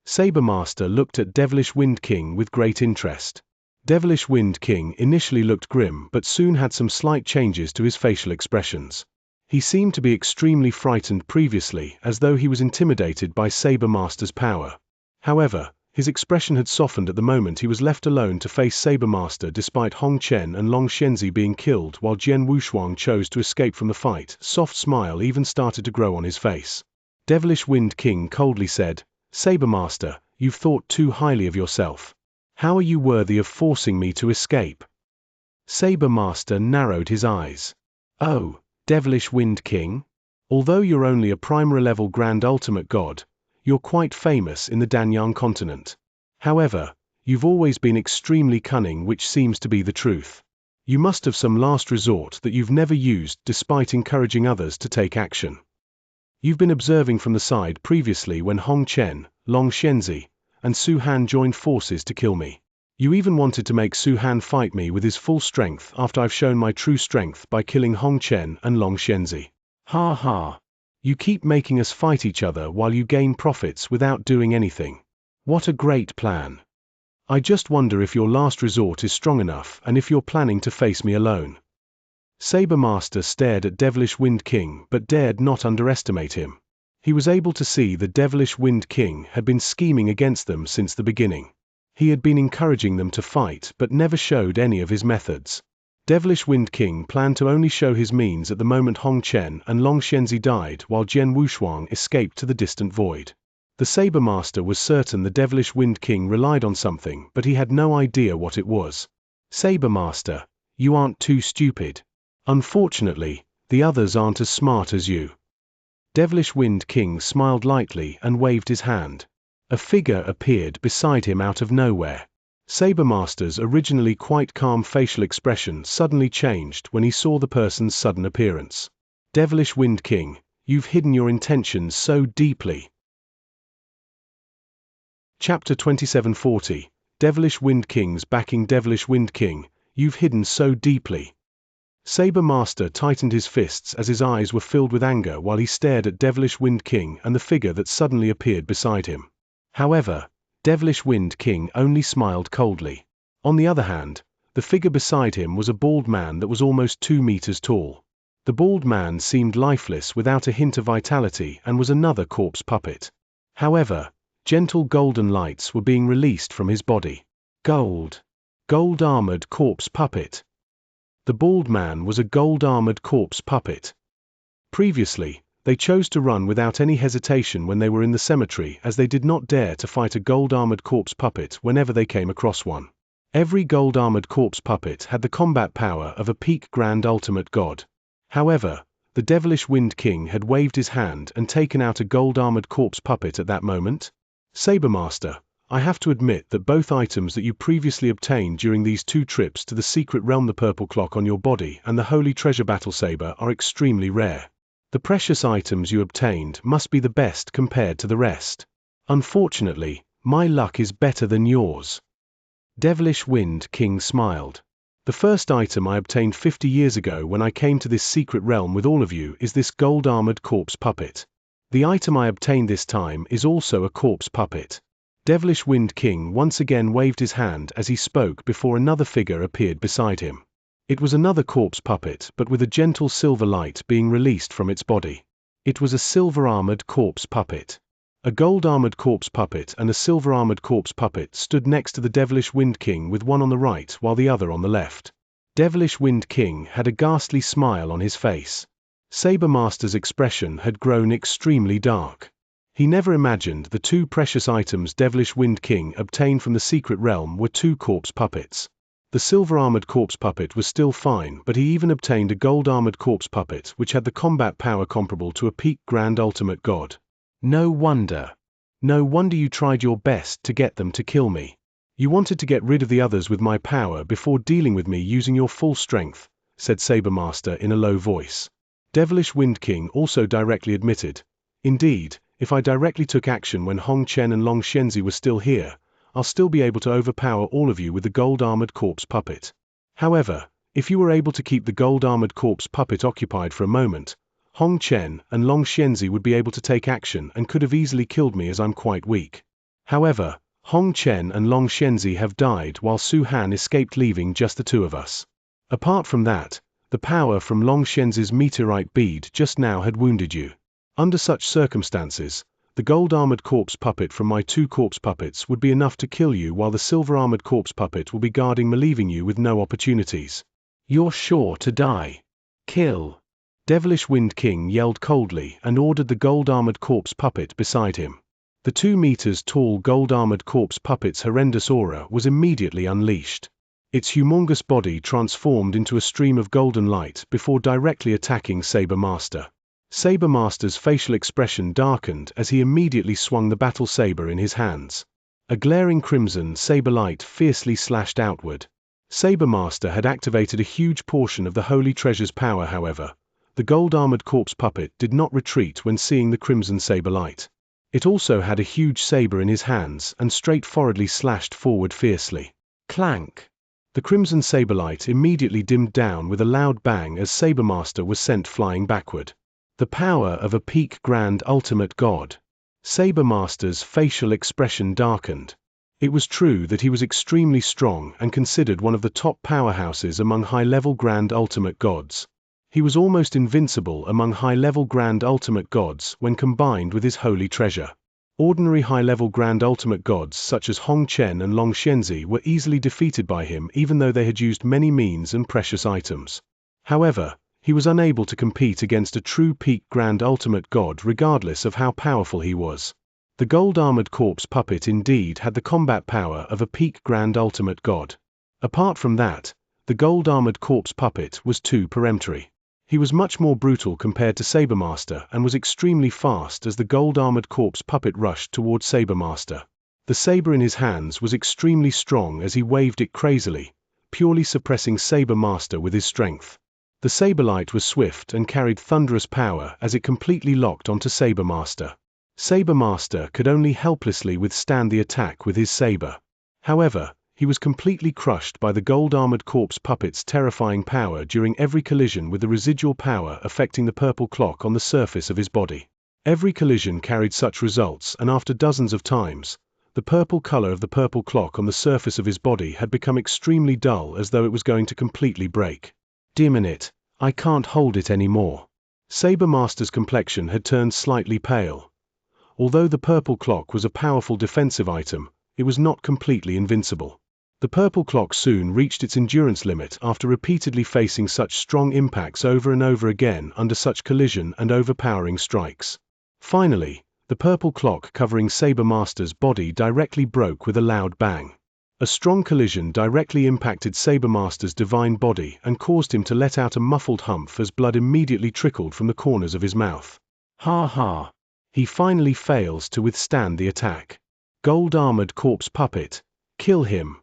Saber Master looked at Devilish Wind King with great interest. Devilish Wind King initially looked grim but soon had some slight changes to his facial expressions. He seemed to be extremely frightened previously, as though he was intimidated by Saber Master's power. However, his expression had softened at the moment he was left alone to face Saber Master despite Hong Chen and Long Xianxia being killed while Jian Wushuang chose to escape from the fight. Soft smile even started to grow on his face. Devilish Wind King coldly said, "Saber Master, you've thought too highly of yourself. How are you worthy of forcing me to escape?" Saber Master narrowed his eyes. "Oh, Devilish Wind King? Although you're only a primary level Grand Ultimate God, you're quite famous in the Danyang continent. However, you've always been extremely cunning, which seems to be the truth. You must have some last resort that you've never used despite encouraging others to take action. You've been observing from the side previously when Hong Chen, Long Xianxia, and Su Han joined forces to kill me. You even wanted to make Su Han fight me with his full strength after I've shown my true strength by killing Hong Chen and Long Xianxia. Ha ha! You keep making us fight each other while you gain profits without doing anything. What a great plan! I just wonder if your last resort is strong enough and if you're planning to face me alone." Saber Master stared at Devilish Wind King but dared not underestimate him. He was able to see the Devilish Wind King had been scheming against them since the beginning. He had been encouraging them to fight but never showed any of his methods. Devilish Wind King planned to only show his means at the moment Hong Chen and Long Xianxia died while Jian Wushuang escaped to the distant void. The Saber Master was certain the Devilish Wind King relied on something, but he had no idea what it was. "Saber Master, you aren't too stupid. Unfortunately, the others aren't as smart as you." Devilish Wind King smiled lightly and waved his hand. A figure appeared beside him out of nowhere. Saber Master's originally quite calm facial expression suddenly changed when he saw the person's sudden appearance. "Devilish Wind King, you've hidden your intentions so deeply." Chapter 2740, Devilish Wind King's backing. Devilish Wind King, you've hidden so deeply. Saber Master tightened his fists as his eyes were filled with anger while he stared at Devilish Wind King and the figure that suddenly appeared beside him. However, Devilish Wind King only smiled coldly. On the other hand, the figure beside him was a bald man that was almost 2 meters tall. The bald man seemed lifeless without a hint of vitality and was another corpse puppet. However, gentle golden lights were being released from his body. Gold-armored corpse puppet. The bald man was a gold-armored corpse puppet. Previously, they chose to run without any hesitation when they were in the cemetery, as they did not dare to fight a gold-armored corpse puppet whenever they came across one. Every gold-armored corpse puppet had the combat power of a peak Grand Ultimate God. However, the Devilish Wind King had waved his hand and taken out a gold-armored corpse puppet at that moment. "Saber Master, I have to admit that both items that you previously obtained during these 2 trips to the secret realm, the purple clock on your body and the holy treasure battle saber, are extremely rare. The precious items you obtained must be the best compared to the rest. Unfortunately, my luck is better than yours." Devilish Wind King smiled. "The first item I obtained 50 years ago when I came to this secret realm with all of you is this gold-armored corpse puppet. The item I obtained this time is also a corpse puppet." Devilish Wind King once again waved his hand as he spoke before another figure appeared beside him. It was another corpse puppet but with a gentle silver light being released from its body. It was a silver-armored corpse puppet. A gold-armored corpse puppet and a silver-armored corpse puppet stood next to the Devilish Wind King, with one on the right while the other on the left. Devilish Wind King had a ghastly smile on his face. Saber Master's expression had grown extremely dark. He never imagined the two precious items Devilish Wind King obtained from the secret realm were two corpse puppets. The silver-armored corpse puppet was still fine, but he even obtained a gold-armored corpse puppet which had the combat power comparable to a peak grand ultimate god. No wonder you tried your best to get them to kill me. You wanted to get rid of the others with my power before dealing with me using your full strength, said Sabermaster in a low voice. Devilish Wind King also directly admitted, indeed, if I directly took action when Hong Chen and Long Xianxia were still here, I'll still be able to overpower all of you with the gold-armored corpse puppet. However, if you were able to keep the gold-armored corpse puppet occupied for a moment, Hong Chen and Long Xianxia would be able to take action and could have easily killed me as I'm quite weak. However, Hong Chen and Long Xianxia have died while Su Han escaped, leaving just the two of us. Apart from that, the power from Long Xianxia's meteorite bead just now had wounded you. Under such circumstances, the gold-armored corpse puppet from my two corpse puppets would be enough to kill you, while the silver-armored corpse puppet will be guarding me, leaving you with no opportunities. You're sure to die. Kill. Devilish Wind King yelled coldly and ordered the gold-armored corpse puppet beside him. The 2 meters tall gold-armored corpse puppet's horrendous aura was immediately unleashed. Its humongous body transformed into a stream of golden light before directly attacking Sabermaster. Sabermaster's facial expression darkened as he immediately swung the battle saber in his hands. A glaring crimson saber light fiercely slashed outward. Sabermaster had activated a huge portion of the Holy Treasure's power. However, the gold-armored corpse puppet did not retreat when seeing the crimson saber light. It also had a huge saber in his hands and straightforwardly slashed forward fiercely. Clank! The crimson saber light immediately dimmed down with a loud bang as Sabermaster was sent flying backward. The power of a peak grand ultimate god. Sabermaster's facial expression darkened. It was true that he was extremely strong and considered one of the top powerhouses among high-level grand ultimate gods. He was almost invincible among high-level grand ultimate gods when combined with his holy treasure. Ordinary high-level grand ultimate gods such as Hong Chen and Long Xianxia were easily defeated by him, even though they had used many means and precious items. However, he was unable to compete against a true peak grand ultimate god regardless of how powerful he was. The gold-armored corpse puppet indeed had the combat power of a peak grand ultimate god. Apart from that, the gold-armored corpse puppet was too peremptory. He was much more brutal compared to Sabermaster and was extremely fast as the gold-armored corpse puppet rushed towards Sabermaster. The saber in his hands was extremely strong as he waved it crazily, purely suppressing Sabermaster with his strength. The saberlight was swift and carried thunderous power as it completely locked onto Sabermaster. Sabermaster could only helplessly withstand the attack with his saber. However, he was completely crushed by the gold-armored corpse puppet's terrifying power during every collision, with the residual power affecting the purple clock on the surface of his body. Every collision carried such results, and after dozens of times, the purple color of the purple clock on the surface of his body had become extremely dull, as though it was going to completely break. Damn it, I can't hold it anymore. Sabermaster's complexion had turned slightly pale. Although the purple clock was a powerful defensive item, it was not completely invincible. The purple clock soon reached its endurance limit after repeatedly facing such strong impacts over and over again under such collision and overpowering strikes. Finally, the purple clock covering Sabermaster's body directly broke with a loud bang. A strong collision directly impacted Sabermaster's divine body and caused him to let out a muffled humph as blood immediately trickled from the corners of his mouth. Ha ha! He finally fails to withstand the attack. Gold-armored corpse puppet, kill him!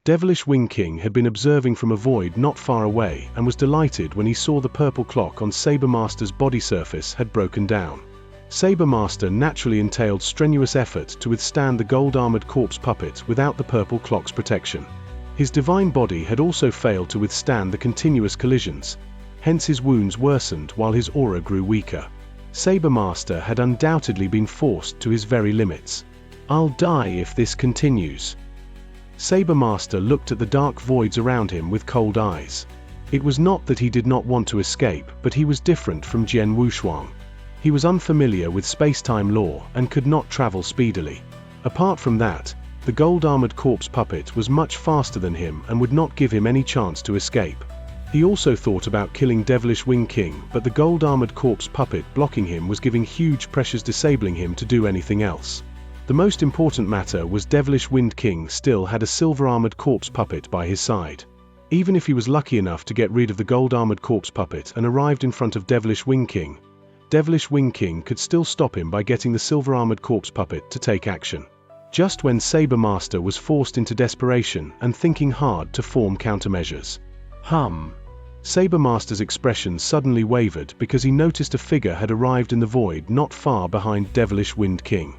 Devilish Wind King had been observing from a void not far away and was delighted when he saw the purple clock on Sabermaster's body surface had broken down. Sabermaster naturally entailed strenuous effort to withstand the gold-armored corpse puppet without the purple clock's protection. His divine body had also failed to withstand the continuous collisions, hence his wounds worsened while his aura grew weaker. Sabermaster had undoubtedly been forced to his very limits. I'll die if this continues. Sabermaster looked at the dark voids around him with cold eyes. It was not that he did not want to escape, but he was different from Jian Wushuang. He was unfamiliar with space-time law and could not travel speedily. Apart from that, the gold-armored corpse puppet was much faster than him and would not give him any chance to escape. He also thought about killing Devilish Wing King, but the gold-armored corpse puppet blocking him was giving huge pressures, disabling him to do anything else. The most important matter was Devilish Wind King still had a silver-armored corpse puppet by his side. Even if he was lucky enough to get rid of the gold-armored corpse puppet and arrived in front of Devilish Wing King, Devilish Wing King could still stop him by getting the silver-armored corpse puppet to take action. Just when Saber Master was forced into desperation and thinking hard to form countermeasures. Saber Master's expression suddenly wavered because he noticed a figure had arrived in the void not far behind Devilish Wind King.